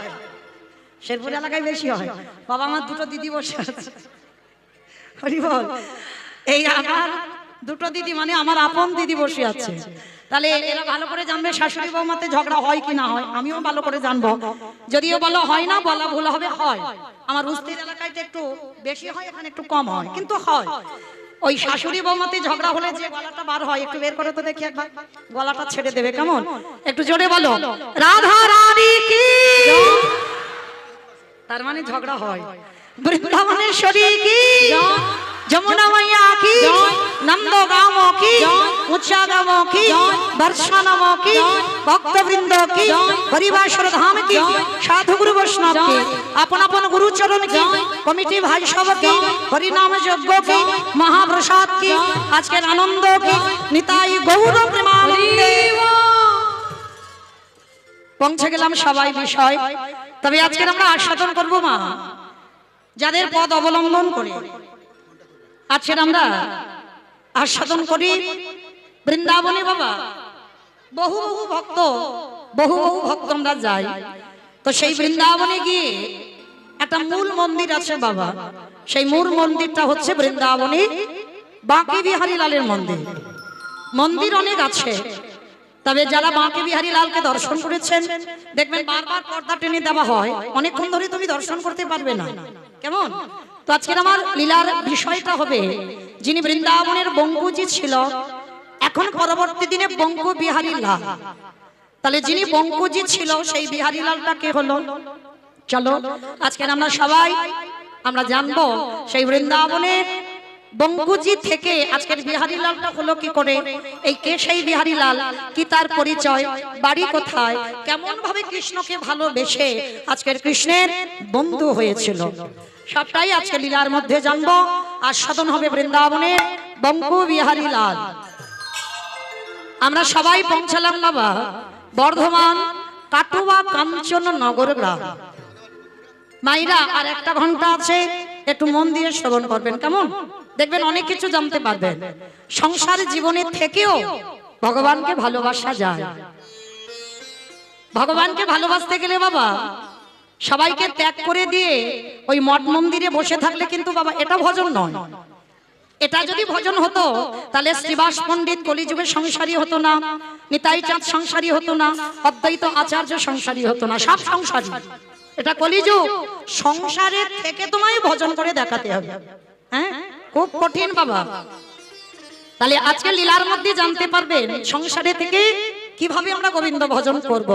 [SPEAKER 1] শেরপুর এলাকায় বেশি হয়। বাবা আমার 2টো দিদি বসে আছে, হরি বল। এই আমার 2টো দিদি মানে আমার আপন দিদি বসে আছে। তাহলে এরা ভালো করে জানবে শাশুড়ি বৌমাতে ঝগড়া হয় কি না হয়। আমিও ভালো করে জানবো। যদিও বলো হয় না, বলা ভুল হবে, হয়। আমার উস্তির এলাকায় একটু বেশি হয়, এখানে একটু কম হয়, কিন্তু হয়। ওই শাশুড়ি বৌমাতে ঝগড়া হলে যে গলাটা বার হয়, একটু বের করে তো দেখি একবার। গলাটা ছেড়ে দেবে কেমন? একটু জোরে বলো, রাধা রানী কি। তার মানে ঝগড়া হয়। বৃন্দাবনেশ্বরী কি, যমুনা মাইয়া কি, নন্দগাঁও কি, উচ্চাগাঁও কি, বর্ষানাম কি, ভক্তবৃন্দ কি, হরিবাসর ধাম কি, সাধু গুরু বৈষ্ণব কি, আপন আপন গুরুচরণ কি, কমিটি ভাই সব কি, হরিনাম যজ্ঞ কি, মহাপ্রসাদ কি, আজকের আনন্দ কি, নিতাই গৌর প্রেমানন্দে। পৌঁছে গেলাম সবাই বিষয়। তবে আজকের আমরা আস্বাদন করব মা, যাদের পদ অবলম্বন করে আজকের আমরা আস্বাদন করি বৃন্দাবনে। বাবা বহু বহু ভক্ত আমরা যাই। তো সেই বৃন্দাবনে গিয়ে একটা মূল মন্দির আছে বাবা। সেই মূল মন্দিরটা হচ্ছে বৃন্দাবনে বাঁকে বিহারী লালের মন্দির। মন্দির অনেক আছে, তবে যারা বাঁকে বিহারী লালকে দর্শন করেছেন দেখবেন বারবার পর্দা টেনে দেওয়া হয়, অনেকক্ষণ ধরে তুমি দর্শন করতে পারবে না। কেমন? তো আজকের আমার লীলার বিষয়টা হবে, যিনি বৃন্দাবনের বঙ্কুজি ছিল, এখন পরবর্তী দিনে বঙ্কু বিহারী লাল। তাহলে যিনি বঙ্কুজি ছিল সেই বিহারী লালটা কে হলো? চলো আজকের আমরা সবাই আমরা জানবো সেই বৃন্দাবনের বঙ্কুজি থেকে আজকের বিহারী লালটা হলো কি করে, এই কে সেই বিহারী লাল, কি তার পরিচয়, বাড়ি কোথায়, কেমন ভাবে কৃষ্ণকে ভালোবেসে আজকের কৃষ্ণের বন্ধু হয়েছিল, সবটাই আজকে লীলার মধ্যে জানবো। আস্বাদন হবে বৃন্দাবনের বঙ্কু বিহারী লাল। আমরা সবাই পৌঁছালাম বাবা বর্ধমান কাটুয়া কাঞ্চন নগর গ্রাম। মাইরা আর 1 ঘন্টা আছে, একটু মন দিয়ে শ্রবণ করবেন কেমন? দেখবেন অনেক কিছু জানতে পারবেন। সংসার জীবনের থেকেও ভগবানকে ভালোবাসা যায়। ভগবানকে ভালোবাসতে গেলে বাবা সবাইকে ত্যাগ করে দিয়ে ওই মঠ মন্দিরে বসে থাকলে কিন্তু বাবা এটা ভজন নয়। এটা যদি ভজন হতো তাহলে শ্রীবাস পণ্ডিত কলিযুগে সংসারী হতো না, নিতাই চাঁদ সংসারী হতো না, অদ্বৈত আচার্য সংসারী হতো না, সব সংসারী। এটা কলিযুগ। সংসারের থেকে তোমায় ভজন করে দেখাতে হবে। হ্যাঁ, খুব কঠিন বাবা। তাহলে আজকে লীলার মধ্যে জানতে পারবেন সংসারে থেকে কিভাবে আমরা গোবিন্দ ভজন করব।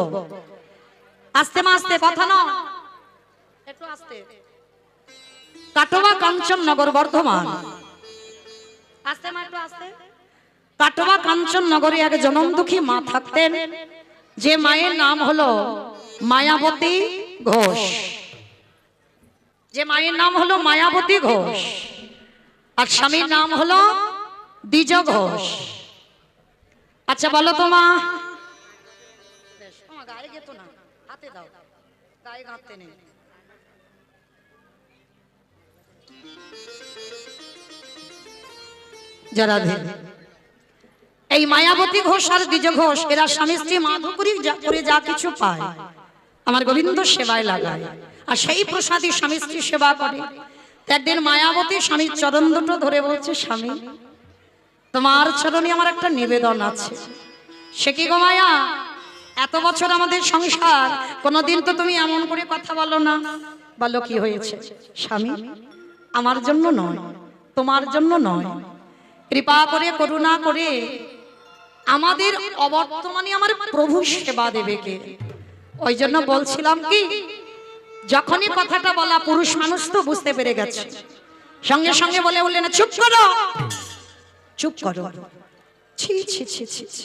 [SPEAKER 1] আস্তে মা আস্তে, কথা না একটু আস্তে। কাটোয়া কাঞ্চন নগর বর্ধমান। আস্তে মা একটু আস্তে। কাটোয়া কাঞ্চন নগরে এক জনম দুঃখী মা থাকতেন, যে মায়ের নাম হলো মায়াবতী ঘোষ। যে মায়ের নাম হলো মায়াবতী ঘোষ, আর স্বামীর নাম হলো দ্বিজ ঘোষ। আচ্ছা বলো তো মা, গায়ে গেত না, হাতে দাও, গায়ে গাঁথতে নেই। যারা এই মায়াবতী ঘোষ আর দ্বিজ ঘোষ এরা স্বামী স্ত্রী মাধুকরী করে যা কিছু পায় আমার গোবিন্দ সেবায় লাগায়, আর সেই প্রসাদী স্বামী স্ত্রী সেবা করে। একদিন মায়াবতী স্বামীর চরণ দুটো ধরে বলছে, স্বামী তোমার চরণে আমার একটা নিবেদন আছে। সে কি গো মায়া, এত বছর আমাদের সংসার, কোনোদিন তো তুমি এমন করে কথা বলো না। বলো কি হয়েছে? স্বামী আমার জন্য নয়, তোমার জন্য নয়, কৃপা করে করুণা করে আমাদের অবর্তমানে আমার প্রভু সেবা দেবে কে? ওই জন্য বলছিলাম কি, যখনই কথাটা বলা পুরুষ মানুষ তো বুঝতে পেরে গেছে, সঙ্গে সঙ্গে বলে বললেন চুপ করো, চুপ করো। ছি ছি ছি ছি ছি।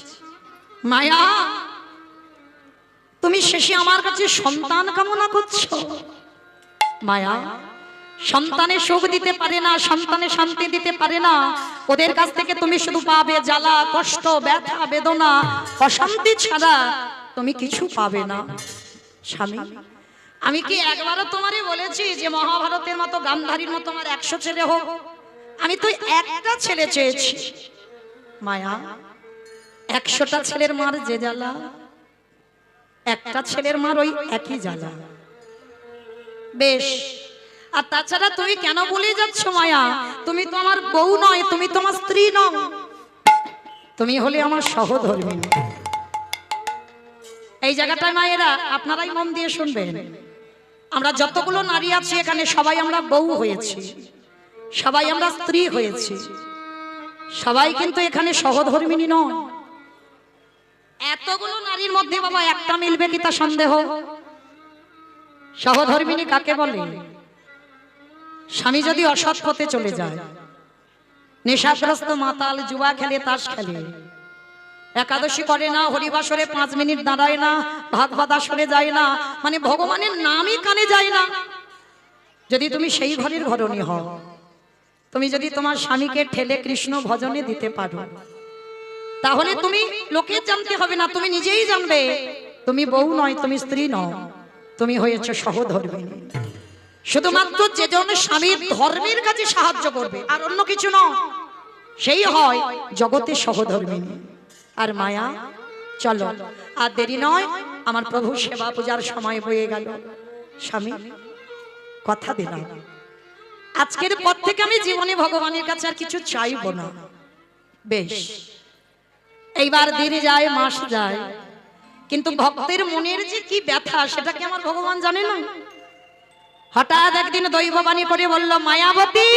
[SPEAKER 1] মায়া তুমি শেষে আমার কাছে সন্তান কামনা করছো। মায়া সন্তানের সুখ দিতে পারে না, সন্তানের শান্তি দিতে পারে না, ওদের কাছ থেকে তুমি শুধু পাবে জ্বালা কষ্ট ব্যথা বেদনা অশান্তি ছাড়া তুমি কিছু পাবে না। স্বামী, আমি কি একবারও তোমারই বলেছি যে মহাভারতের মতো গান্ধারীর মতো আমার 100 ছেলে হোক? আমি তো একটা ছেলে চেয়েছি। মায়া, 100টা ছেলের মার যে জ্বালা, একটা ছেলের মার ওই একই জ্বালা। বেশ, আর তাছাড়া তুমি কেন বলে যাচ্ছ মায়া? তুমি তো আমার বউ নয়, তুমি তো আমার স্ত্রী নও, তুমি হলে আমার সহধর্মিণী। এই জায়গাটায় মায়েরা আপনারাই মন দিয়ে শুনবেন, আমরা যতগুলো নারী আছি এখানে সবাই আমরা বউ হয়েছি, সবাই আমরা স্ত্রী হয়েছি, সবাই কিন্তু এখানে সহধর্মিণী নয়। এতগুলো নারীর মধ্যে বাবা একটা মিলবে কি তা সন্দেহ? সহধর্মিণী কাকে বলে? স্বামী যদি অসৎ পথে চলে যায়, নেশাগ্রস্ত মাতাল, জুয়া খেলে, তাস খেলে, একাদশী করে না, হরিবাসরে 5 মিনিট দাঁড়ায় না, ভাগবত আসরে যায় না, মানে ভগবানের নামই কানে যায় না, যদি তুমি সেই ঘরের ঘরণী হও, তুমি যদি তোমার স্বামীকে ঠেলে কৃষ্ণ ভজনে দিতে পারো, তাহলে তুমি লোকে জানতে হবে না, তুমি নিজেই জানবে তুমি বউ নয়, তুমি স্ত্রী নও, তুমি হয়েছে সহধর্মিণী। শুধুমাত্র যে জন স্বামীর ধর্মের কাজে সাহায্য করবে আর অন্য কিছু নয়, সেই হয় জগতে সহধর্মিণী। আর মায়া, চলো আর দেরি নয়, আমার প্রভু সেবা পূজার সময় হয়ে গেল। স্বামী, কথা দিলাম আজকের পর থেকে আমি জীবনে ভগবানের কাছে আর কিছু চাইবো না। বেশ, এইবার দিন যায়, মাস যায়, কিন্তু ভক্তের মনের যে কি ব্যথা সেটা কি আমার ভগবান জানে না? হঠাৎ একদিন দৈববাণী করে বলল, মায়াবতী,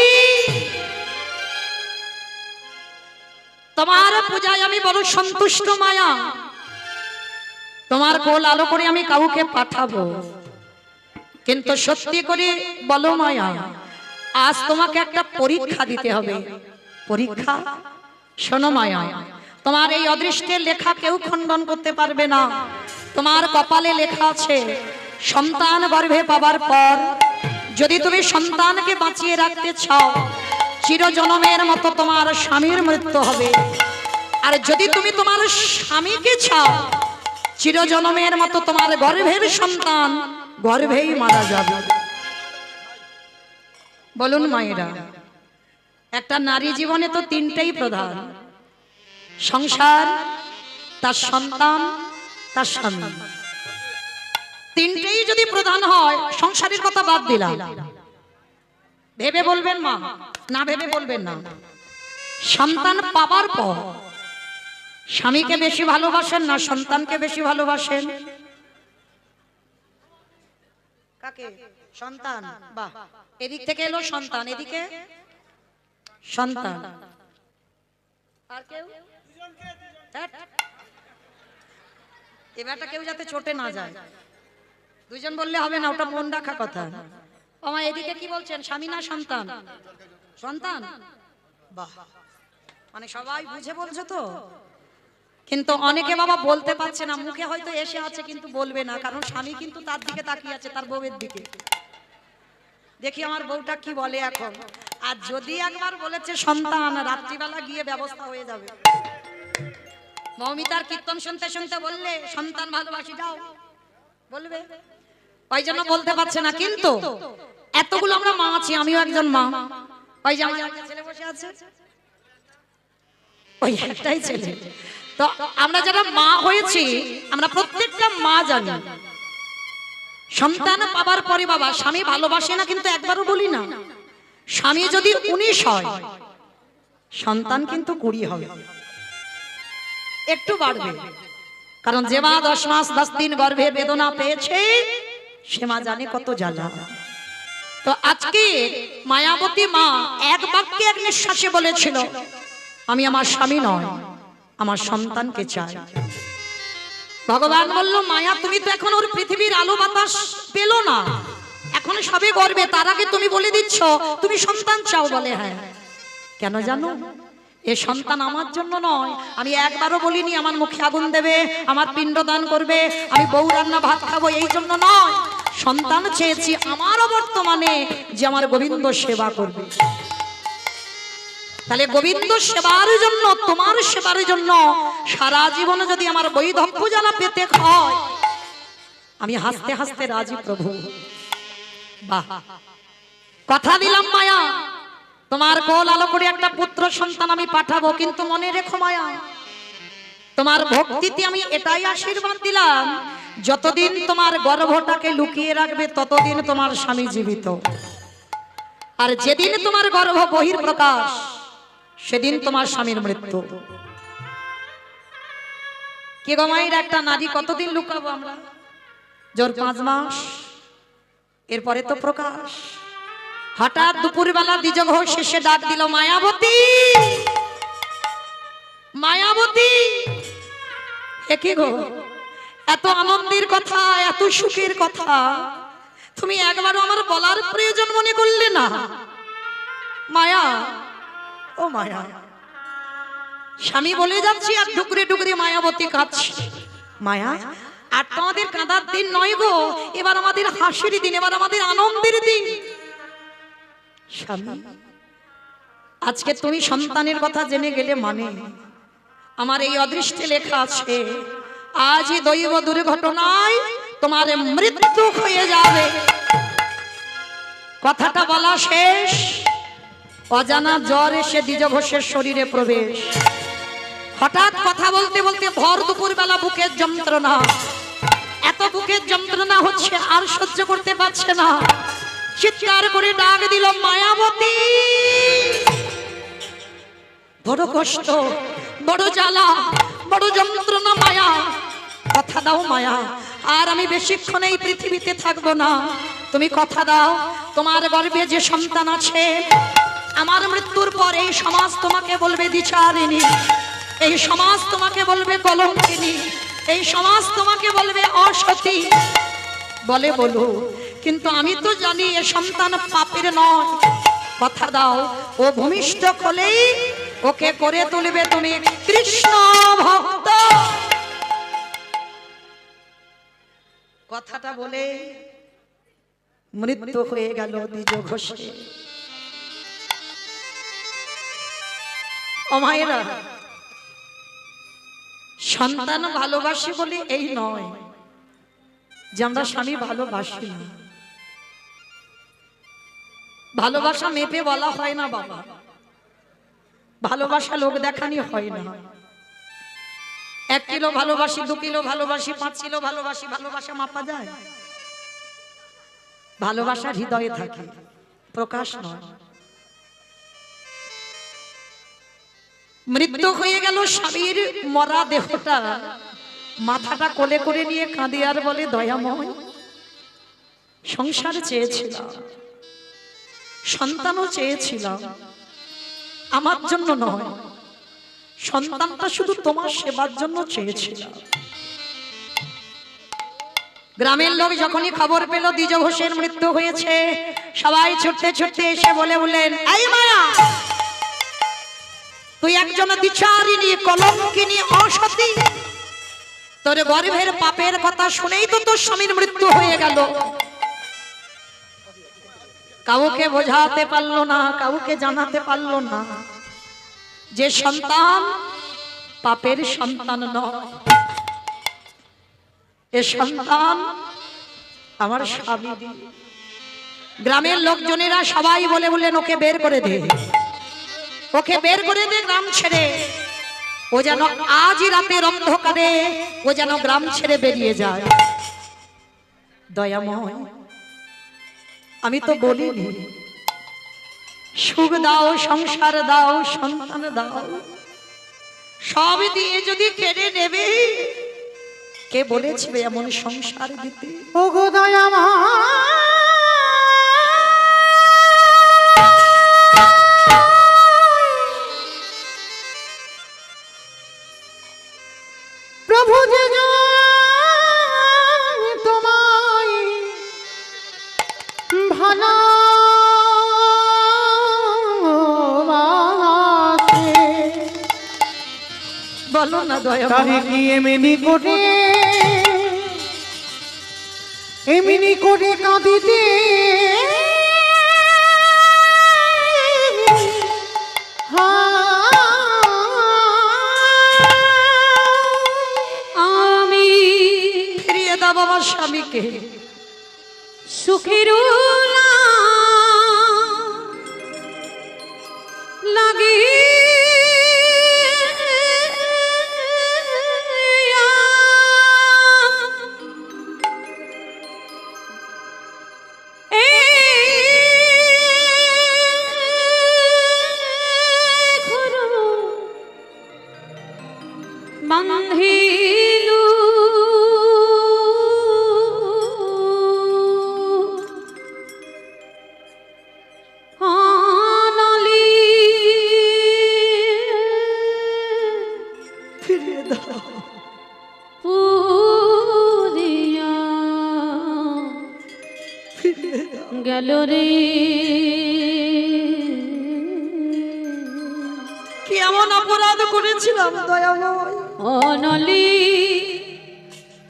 [SPEAKER 1] তোমার পূজায় আমি বড় সন্তুষ্ট মায়া, তোমার কোল আলো করে আমি কাউকে পাঠাবো, কিন্তু সত্যি করে বলো মায়া, আজ তোমাকে একটা পরীক্ষা দিতে হবে। পরীক্ষা? শোনো মায়া, তোমার এই অদৃষ্টের লেখা কেউ খণ্ডন করতে পারবে না। তোমার কপালে লেখা আছে, সন্তান গর্ভে পাবার পর যদি তুমি সন্তানকে বাঁচিয়ে রাখতে চাও, চিরজনমের মতো তোমার স্বামীর মৃত্যু হবে। আর যদি তুমি তোমার স্বামীকে চাও, চিরজনমের মতো তোমার গর্ভের সন্তান গর্ভেই মারা যাবে। বলুন মায়েরা, একটা নারী জীবনে তো 3টাই প্রধান, সংসার, তার সন্তান, তার স্বামী। 3টেই যদি প্রধান হয়, সংসারের কথা বাদ দিলাম, ভেবে বলবেন মা, না ভেবে বলবেন না। সন্তান পাবার পর স্বামীকে বেশি ভালোবাসেন না সন্তানকে বেশি ভালোবাসেন? কাকে? সন্তান। বাহ, এদিক থেকে এলো সন্তান, এদিকে সন্তান। আর কেউ? এবারটা কেউ যাতে চটে না যায়, 2জন বললে হবে না, ওটা মন রাখা কথা। আমার এদিকে কি বলছেন, স্বামী না সন্তান? সন্তান। বাহ, মানে সবাই বুঝে বলছো তো। কিন্তু অনেকে বাবা বলতে পারছে না, মুখে হয়তো এসে আছে কিন্তু বলবে না, কারণ স্বামী কিন্তু তার দিকে তাকিয়ে আছে, তার বউয়ের দিকে। দেখি আমার বউটা কি বলে এখন। আর যদি একবার বলেছে সন্তান, রাত্রিবেলা গিয়ে ব্যবস্থা হয়ে যাবে। মৌমিতার কীর্তন শুনতে শুনতে বললে সন্তান ভালোবাসি, যাও বলবে, ওই জন্য বলতে পারছে না। কিন্তু এতগুলো আমরা মা আছি, আমিও একজন মা। ওই যে আমার একটা ছেলে বসে আছে, ওই একটাই ছেলে। তো আমরা যারা মা হয়েছি, আমরা প্রত্যেকটা মা জানি, সন্তান পাবার পরে বাবা স্বামী ভালোবাসে না, কিন্তু একবারও বলি না। স্বামী যদি 19 হয়, সন্তান কিন্তু 20 হবে, একটু বাড়বে। কারণ যে মা 10 মাস 10 দিন গর্ভে বেদনা পেয়েছে, সে মা জানে কত জ্বালা। তো আজকে মায়াবতী মা এক বাক্যে, এক নিঃশ্বাসে বলেছিল, আমি আমার স্বামী নয়, আমার সন্তানকে চাই। ভগবান বলল, মায়া তুমি তো এখন ওর পৃথিবীর আলো বাতাস পেলো না, এখন সবে গর্বে, তার আগে তুমি বলে দিচ্ছ তুমি সন্তান চাও। বলে হ্যাঁ। কেন জানো? এ সন্তান আমার জন্য নয়, আমি একবারও বলিনি আমার মুখে আগুন দেবে, আমার পিণ্ডদান করবে, আমি বউ রান্না ভাত খাবো, এই জন্য নয়। সন্তান চেয়েছি আমারও বর্তমানে যে আমার গোবিন্দ সেবা করবে। তাহলে গোবিন্দ সেবার জন্য, তোমার সেবার জন্য সারা জীবনে যদি আমার বৈধব্য জানা পেতে হয়, আমি হাসতে হাসতে রাজি প্রভু। বাহ, কথা দিলাম মায়া, তোমার কোল আলো করে একটা পুত্র সন্তান আমি পাঠাবো, কিন্তু মনে রেখো মায়া, তোমার ভক্তিতে আমি এটাই আশীর্বাদ দিলাম, যতদিন তোমার গর্ভটাকে লুকিয়ে রাখবে ততদিন তোমার স্বামী জীবিত, আর যেদিন তোমার গর্ভ বহির প্রকাশ সেদিন তোমার স্বামীর মৃত্যু। কে গো মায়ের, একটা নারী কতদিন লুকাবো আমরা? জোর 5 মাস, এরপরে তো প্রকাশ। হঠাৎ দুপুরবেলা দ্বিজ ঘোষ শেষে ডাক দিল, মায়াবতী, মায়াবতী। একে গো, এত আনন্দের কথা, এত সুখের কথা তুমি একবারও আমার বলার প্রয়োজন মনে করলে না? মায়া, ও মায়া, স্বামী বলে যাচ্ছি আর ডুকরে ডুকরে মায়াবতী কাঁদছে। মায়া, আর তো আমাদের কাঁদার দিন নয় গো, এবার আমাদের হাসির দিন, এবার আমাদের আনন্দের দিন। স্বামী, আজকে তুমি সন্তানের কথা জেনে গেলে মানে আমার এই অদৃষ্টে লেখা আছে, আজই দৈব দুর্ঘটনায় তোমার মৃত্যু হয়ে যাবে। কথাটা বলা শেষ, অজানা জ্বর এসে দ্বিজ ঘোষের শরীরে প্রবেশ। হঠাৎ কথা বলতে বলতে ভর দুপুর বেলা বুকের যন্ত্রণা, এত বুকের যন্ত্রণা হচ্ছে আর সহ্য করতে পারছে না, চিৎকার করে ডাক দিল, মায়াবতী। বড় কষ্ট, বড় জ্বালা, বড় যন্ত্রণা মায়া, কথা দাও মায়া, আর আমি বেশিক্ষণ এই পৃথিবীতে থাকবো না। তুমি কথা দাও, তোমার গর্ভে যে সন্তান আছে, আমার মৃত্যুর পর এই সমাজ তোমাকে বলবে দ্বিচারিণী, এই সমাজ তোমাকে বলবে কলঙ্কিনী, এই সমাজ তোমাকে বলবে অসতী। বলে বলো, কিন্তু আমি তো জানি এ সন্তান পাপের নয়। কথা দাও, ও ভূমিষ্ঠ হলেই ওকে করে তুলবে তুমি কৃষ্ণ ভক্ত। কথাটা বলে মৃত্যু হয়ে গেল দ্বিজ ঘোষে। ও মায়েরা, সন্তান ভালোবাসি বলে এই নয় যে আমরা স্বামী ভালোবাসি না। ভালোবাসা মেপে বলা হয় না বাবা, ভালোবাসা লোক দেখানি হয় না। 1 কিলো ভালোবাসি, 2 কিলো ভালোবাসি, 5 কিলো ভালোবাসি, ভালোবাসা মাপা যায়? ভালোবাসা হৃদয়ে থাকে, প্রকাশ নয়। মৃত্যু হয়ে গেল স্বামীর মরা দেহটা, মাথাটা কোলে করে নিয়ে কাঁদে আর বলে, দয়াময়, সংসার চেয়েছিলাম, সন্তানও চেয়েছিলাম, আমার জন্য নয়, সন্তানটা শুধু তোমার সেবার জন্য চেয়েছিলাম। গ্রামের লোক যখনই খবর পেল দ্বিজ ঘোষের মৃত্যু হয়েছে, সবাই ছুটতে ছুটতে এসে বললেন, এই মায়া, তুই একজন দ্বিচারিণী, কলঙ্কিনী, অসতী, তোর গর্ভের পাপের কথা শুনেই তো তোর স্বামীর মৃত্যু হয়ে গেল। কাউকে বোঝাতে পারলো না, কাউকে জানাতে পারলো না যে সন্তান পাপের সন্তান নয়, এ সন্তান আমার স্বামী। গ্রামের লোকজনেরা সবাই বললেন, ওকে বের করে দে, ওকে বের করে দে গ্রাম ছেড়ে, ও যেন আজই রাতের অন্ধকারে ও যেন গ্রাম ছেড়ে বেরিয়ে যায়। দয়াময়, আমি তো বলিনি সুখ দাও, সংসার দাও, সন্তান দাও, সব দিয়ে যদি কেড়ে নেবে, কে বলেছে এমন সংসার দিতে?
[SPEAKER 2] ও গো দয়াময়, প্রভু যে তোমায় ভালোবাসে,
[SPEAKER 1] বলো না দয়াময়,
[SPEAKER 2] তারে কি এমনি করে কাঁদিতে
[SPEAKER 3] আমি
[SPEAKER 1] ফিরিয়ে দাও যারা বাবার স্বামীকে
[SPEAKER 3] সুখের লাগে বান্ধিলু আনালি
[SPEAKER 1] ফিরিয়ে দাও
[SPEAKER 3] পুরিয়া
[SPEAKER 1] ফিরিয়ে দাও
[SPEAKER 3] গেল রে
[SPEAKER 1] কি এমন অপরাধ করেছিলাম দয়াময়
[SPEAKER 3] অনলি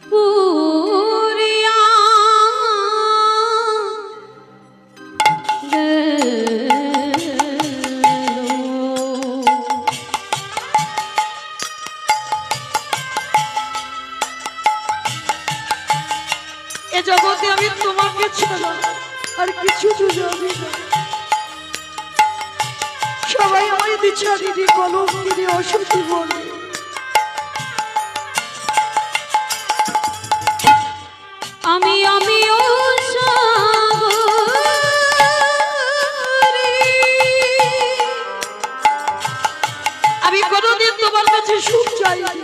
[SPEAKER 3] পুরিয়া
[SPEAKER 1] এ জগতে আমি তোমাকে ছাড়া আর কিছু জানি না। সবাই আমায় বিচারিনি কলঙ্কিনী অসতী বলে।
[SPEAKER 3] আমি
[SPEAKER 1] আমি কোনোদিন তোমার কাছে সুখ চাইনি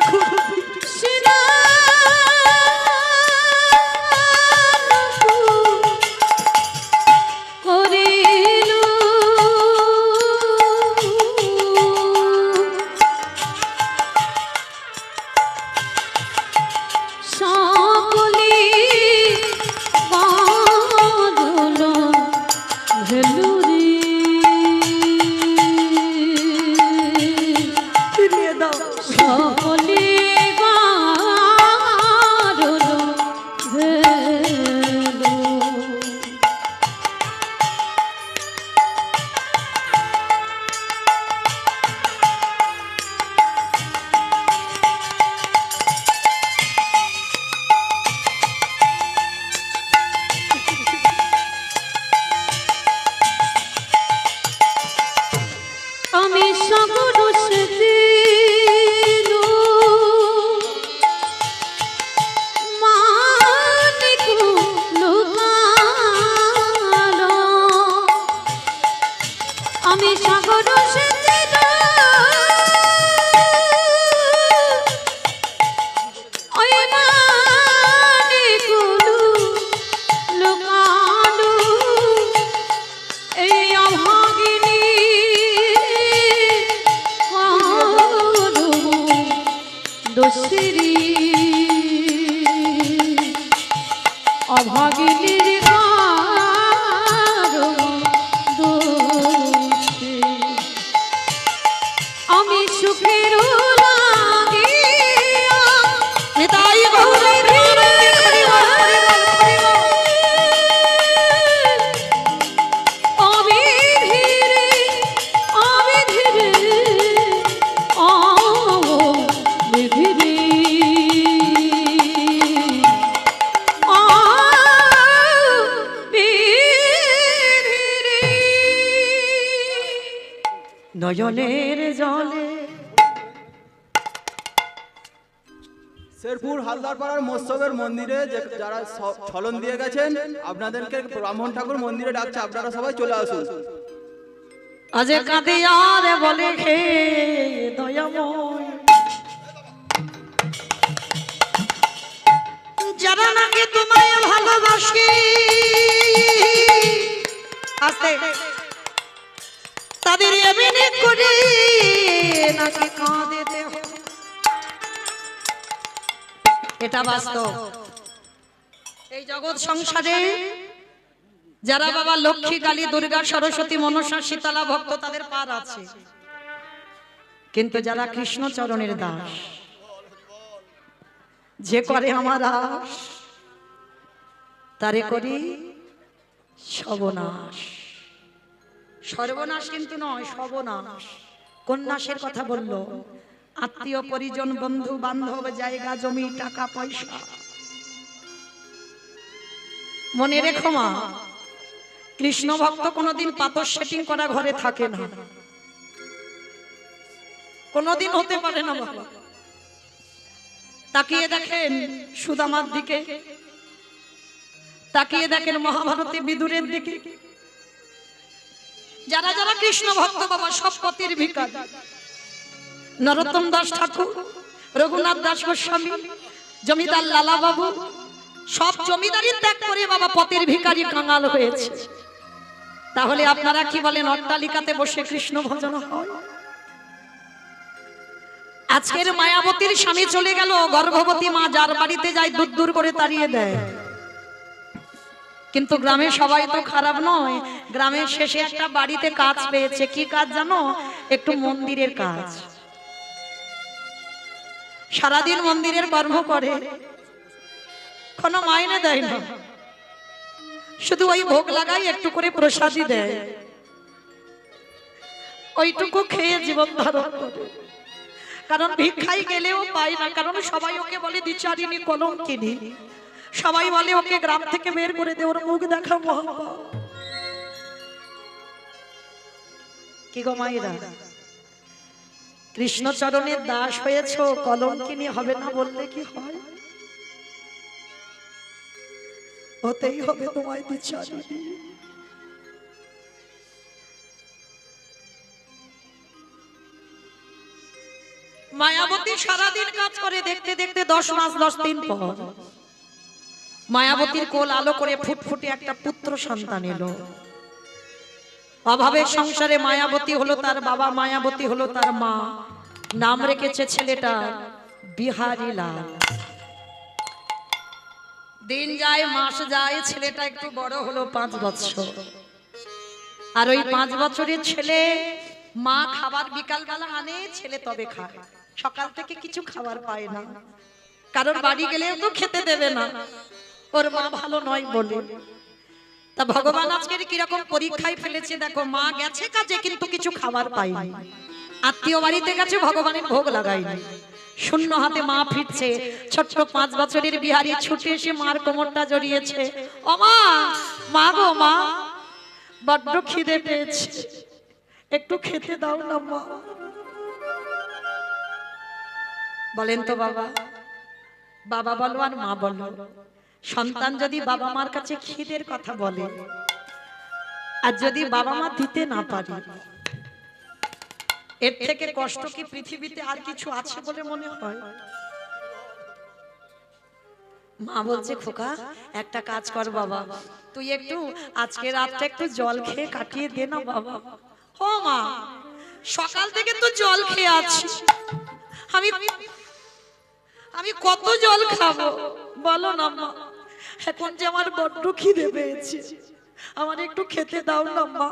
[SPEAKER 1] ফিরিয়ে দাও
[SPEAKER 3] আমি সাগর সেতে আমি সাগর সেতে ওই মানিকুলু লুকালু এই অভাগিনী দোষেরি অভাগিনীর দোষে আমি সুখের লাগিয়া
[SPEAKER 1] নিতাই গৌরীর নয়নের জলে
[SPEAKER 4] শেরপুর হালদারপাড়ার মৎস্যবের মন্দিরে যারা ছলন দিয়ে গেছেন আপনাদেরকে ব্রাহ্মণ ঠাকুর মন্দিরে ডাকছে, আপনারা সবাই চলে আসুন।
[SPEAKER 1] আজ কাঁদে আর বলে হে দয়াময় যারা নাকি তোমায় ভালোবাসি আস্তে তাদের এমনি করে নাকি কাঁদে দেহ। এটা বাস্তব। এই জগৎ সংসারে যারা বাবা লক্ষ্মী, কালী, দুর্গা, সরস্বতী, মনসা, শীতলা ভক্ত তাদের পার আছে, কিন্তু যারা কৃষ্ণ চরণের দাস, যে করে আমার আশ তারে করি সর্বনাশ। সর্বনাশ কিন্তু নয়, সর্বনাশ। কোন নাশের কথা বললো? আত্মীয় পরিজন, বন্ধু বান্ধব, জায়গা জমি, টাকা পয়সা মনে রেখো মা, কৃষ্ণ ভক্ত কোনোদিন পাথর সেটিং করা ঘরে থাকে না, কোনোদিন হতে পারে না বাবা। তাকিয়ে দেখেন সুদামার দিকে, তাকিয়ে দেখেন মহাভারতে বিদুরের দিকে। যারা যারা কৃষ্ণ ভক্ত বাবা সব পতির ভিখারি। নরোত্তম দাস ঠাকুর, রঘুনাথ দাস গোস্বামী, জমিদার লালা বাবু সব জমিদারি ত্যাগ করে বাবা পতির ভিখারি কাঙাল হয়েছে। তাহলে আপনারা কি বলেন অট্টালিকাতে বসে কৃষ্ণ ভজন হয়? আজকের মায়াবতীর স্বামী চলে গেল, গর্ভবতী মা যার বাড়িতে যায় দূর দূর করে তাড়িয়ে দেয়। কিন্তু গ্রামে সবাই তো খারাপ নয়, গ্রামের শেষে একটা বাড়িতে কাজ পেয়েছে। কি কাজ জানো? একটু মন্দিরের কাজ। সারাদিন মন্দিরের কর্ম করে, কোনো মাইনে দেয় না, শুধু ওই ভোগ লাগাই একটু করে প্রসাদই দেয়, ওইটুকু খেয়ে জীবন ধারণ করে। কারণ ভিক্ষাই গেলেও পায় না, কারণ সবাই ওকে বলে দ্বিচারিণী, কলঙ্কিনী। সবাই বলে ওকে গ্রাম থেকে বের করে দে, ওর মুখ দেখা মহাপাপ। কি গো মায়েরা, কৃষ্ণচরণের দাস হয়েছো, কলঙ্কিনী হবে না বললে কি হয়? হতেই হবে তোমায় দ্বিচারিণী। মায়াবতী সারাদিন কাজ করে, দেখতে দেখতে 10 মাস 10 দিন পর মায়াবতীর কোল আলো করে ফুটফুটে একটা পুত্র সন্তান এলো। অভাবের সংসারে মায়াবতী হলো তার বাবা, মায়াবতী হলো তার মা। নাম রেখেছে ছেলেটা বিহারী লাল। দিন যায় মাস যায়, ছেলেটা একটু বড় হলো, 5 বছর। আর ওই 5 বছরের ছেলে মা খাবার বিকালবেলা আনে, ছেলে তবে খায়। সকাল থেকে কিছু খাবার পায় না, কারণ বাড়ি গেলেও তো খেতে দেবে না, ওর মা ভালো নয় বলে। তা ভগবান আজকের কিরকম পরীক্ষায় ফেলেছে দেখো। মা গেছে কাজে কিন্তু কিছু খাবার পায়নি, আত্মীয় বাড়িতে গেছে ভগবানের ভোগ লাগায়নি, শূন্য হাতে মা ফিরছে। ছোট্ট 5 বছরের বিহারী ছুটে এসে মার কোমরটা জড়িয়েছে। ও মা, মা গো মা, বড্ড খিদে পেয়েছে, একটু খেতে দাও না মা। বলেন তো বাবা, বাবা বলো আর মা বলো, সন্তান যদি বাবা মার কাছে খিদের কথা বলে আর যদি বাবা মা দিতে না পারে, এর থেকে কষ্ট কি পৃথিবীতে আর কিছু আছে বলে মনে হয়? মা বলছে খোকা একটা কাজ কর বাবা, তুই একটু আজকে রাতটা একটু জল খেয়ে কাটিয়ে দে না বাবা। ও মা, সকাল থেকে তো জল খেয়ে আছি, আমি কত জল খাবো বলো না মা। এখন যে আমার বড্ড খিদে পেয়েছে, আমার একটু খেতে দাও না মা।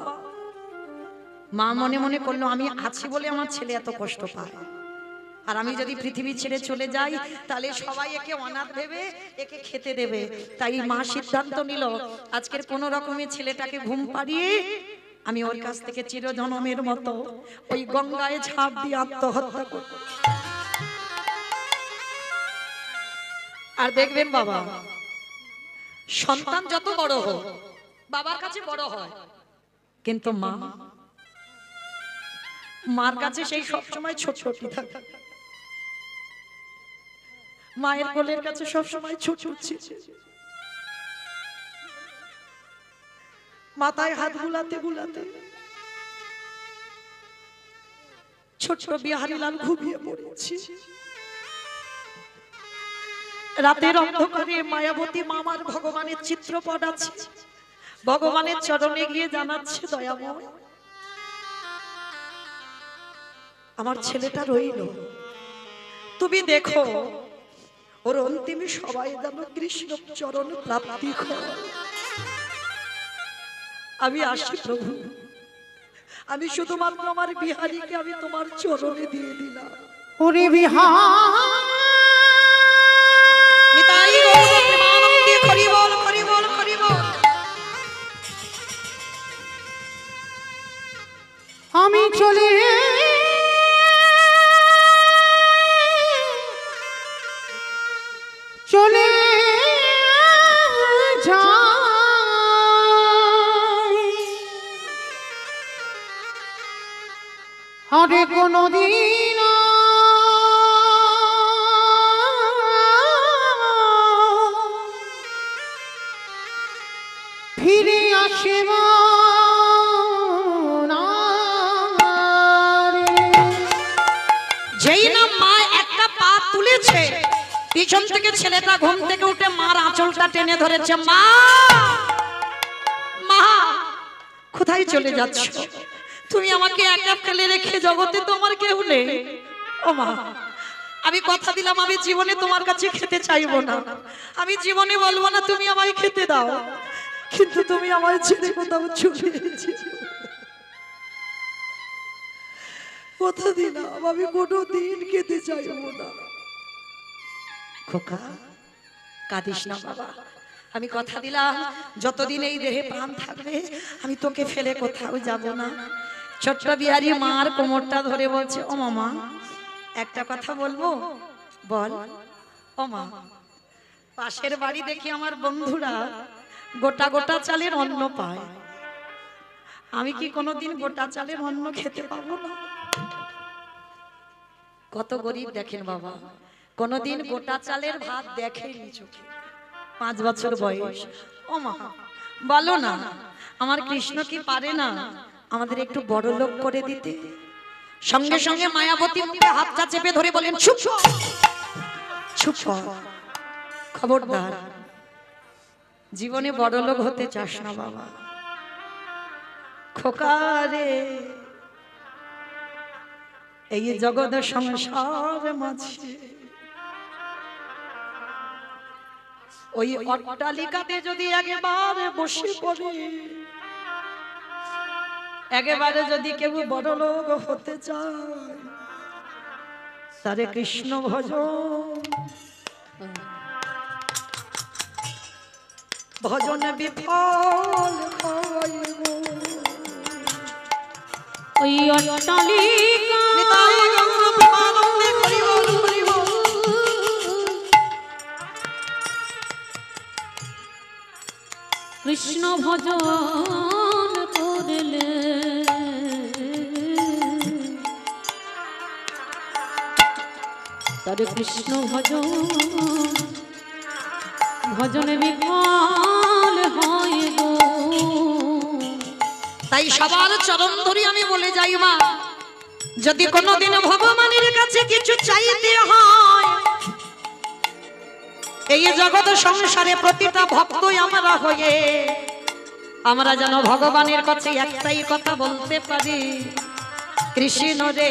[SPEAKER 1] মা মনে মনে করলো আমি আছি বলে আমার ছেলে এত কষ্ট পায়, আর আমি যদি পৃথিবী ছেড়ে চলে যাই তাহলে সবাই একে অনাথ ভেবে একে খেতে দেবে। তাই মা সিদ্ধান্ত নিল আজকের কোনো রকমে ছেলেটাকে ঘুম পাড়িয়ে আমি ওর কাছ থেকে চিরজনমের মতো ওই গঙ্গায় ঝাঁপ দিয়ে আত্মহত্যা করব। আর দেখবেন বাবা, সন্তান যত বড় হোক বাবার কাছে বড় হয়, কিন্তু মা মার কাছে সেই সবসময় ছোট ছোট থাকে। মায়ের কোলের কাছে সবসময় ছোট ছিল, মাথায় হাত বুলাতে বুলাতে ছোট বিহারী লাল ঘুমিয়ে পড়েছি। রাতের অন্ধকারে মায়াবতী মামার ভগবানের চিত্রপট আছে, ভগবানের চরণে গিয়ে জানাচ্ছে দয়াময় আমার ছেলেটা রইল, তুমি দেখো ওর অন্তিমে সবাই যেন কৃষ্ণ চরণ প্রাপ্তি হয়। আমি আসি প্রভু, আমি শুধুমাত্র আমার বিহারীকে আমি তোমার চরণে দিয়ে দিলাম।
[SPEAKER 2] ওরে বিহার
[SPEAKER 1] নিতাই গৌর প্রেমানন্দে হরি বল হরি বল হরি বল।
[SPEAKER 2] আমি চলে চলে যা আরে কোনদিন ফিরে আসিব না রে।
[SPEAKER 1] যেই না মা একটা পা তুলেছে, পিছন থেকে ছেলেটা ঘুম থেকে উঠে মার আঁচলটা টেনে ধরেছে। মা, মা, কোথায় চলে যাচ্ছ? তুমি আমাকে একা ফেলে রেখে, জগতে তোমার কেউ নেই। ও মা, আমি কথা দিলাম আমি জীবনে তোমার কাছে খেতে চাইবো না, আমি জীবনে বলবো না তুমি আমায় খেতে দাও, কিন্তু তুমি আমায় ছেড়ে কোথাও চলে গেছো। কথা দিলাম আমি কোনোদিন খেতে চাইবো না। খোকা, কাঁদিস না বাবা, আমি কথা দিলাম যতদিন এই দেহে প্রাণ থাকবে আমি তোকে ফেলে কোথাও যাব না। ছোট্ট বিহারি মার কোমরটা ধরে বলছে, ও মামা একটা কথা বলবো? বল। ও মা, পাশের বাড়ি দেখি আমার বন্ধুরা গোটা গোটা চালের অন্ন পায়, আমি কি কোনোদিন গোটা চালের অন্ন খেতে পাবো না? কত গরিব দেখেন বাবা, কোনোদিন গোটা চালের ভাত দেখেনি চোখে, 5 বছর বয়স। ও মা বলো না, আমার কৃষ্ণ কি পারে না আমাদের একটু বড় লোক করে দিতে? সঙ্গে সঙ্গে মায়াবতী মুখে হাতটা চেপে ধরে বলেন, চুপ চুপ, খবরদার, জীবনে বড় লোক হতে চাস না বাবা। খোকা রে, এই জগৎ সংসার মাঝে ওই অট্টালিকাতে যদি একেবারে বসে পড়ে, একেবারে যদি কেউ বড় লোক হতে চায়, তারে কৃষ্ণ ভজন, ভজন বিফল হইব।
[SPEAKER 3] ওই অট্টালিকা
[SPEAKER 1] নিতাই গৌর প্রেমানন্দে হরি বল, হরি বল।
[SPEAKER 3] কৃষ্ণ ভজন করলে তারে কৃষ্ণ ভজন, ভজনে বিফল হয় গো।
[SPEAKER 1] তাই সবার চরণ ধরে আমি বলে যাই মা, যদি কোনোদিন ভগবানের কাছে কিছু চাইতে হয়, এই জগৎ সংসারে প্রতিটা ভক্তই আমরা হয়ে আমরা যেন ভগবানের কাছে একটাই কথা বলতে পারি, কৃষ্ণ রে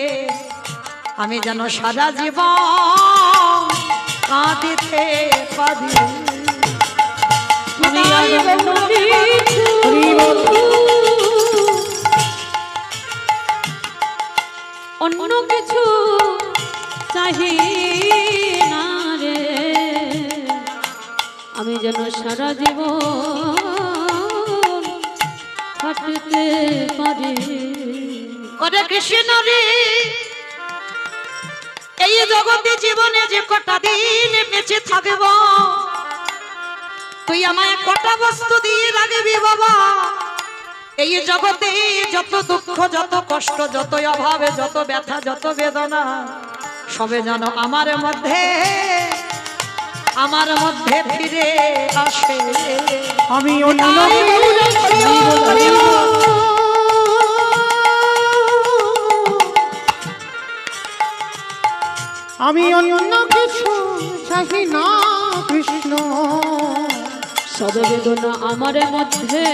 [SPEAKER 1] আমি যেন সারা জীবন কাঁদিতে পারি।
[SPEAKER 3] আমি আর অন্য কিছু চাহি না রে, আমি যেন সারা জীবন কাটতে পারি।
[SPEAKER 1] ওরে কৃষ্ণ রে, এই জগতে জীবনে যে কটা দিন বেঁচে থাকব, তুই আমায় কটা বস্তু দিয়ে রাখবি বাবা। এই জগতে যত দুঃখ, যত কষ্ট, যত অভাবে, যত ব্যথা, যত বেদনা, সবে যেন আমার মধ্যে ফিরে আসে।
[SPEAKER 2] আমি অন্য আমি অন্য কিছু চাহি না কৃষ্ণ,
[SPEAKER 3] সব বেদনা আমার মধ্যে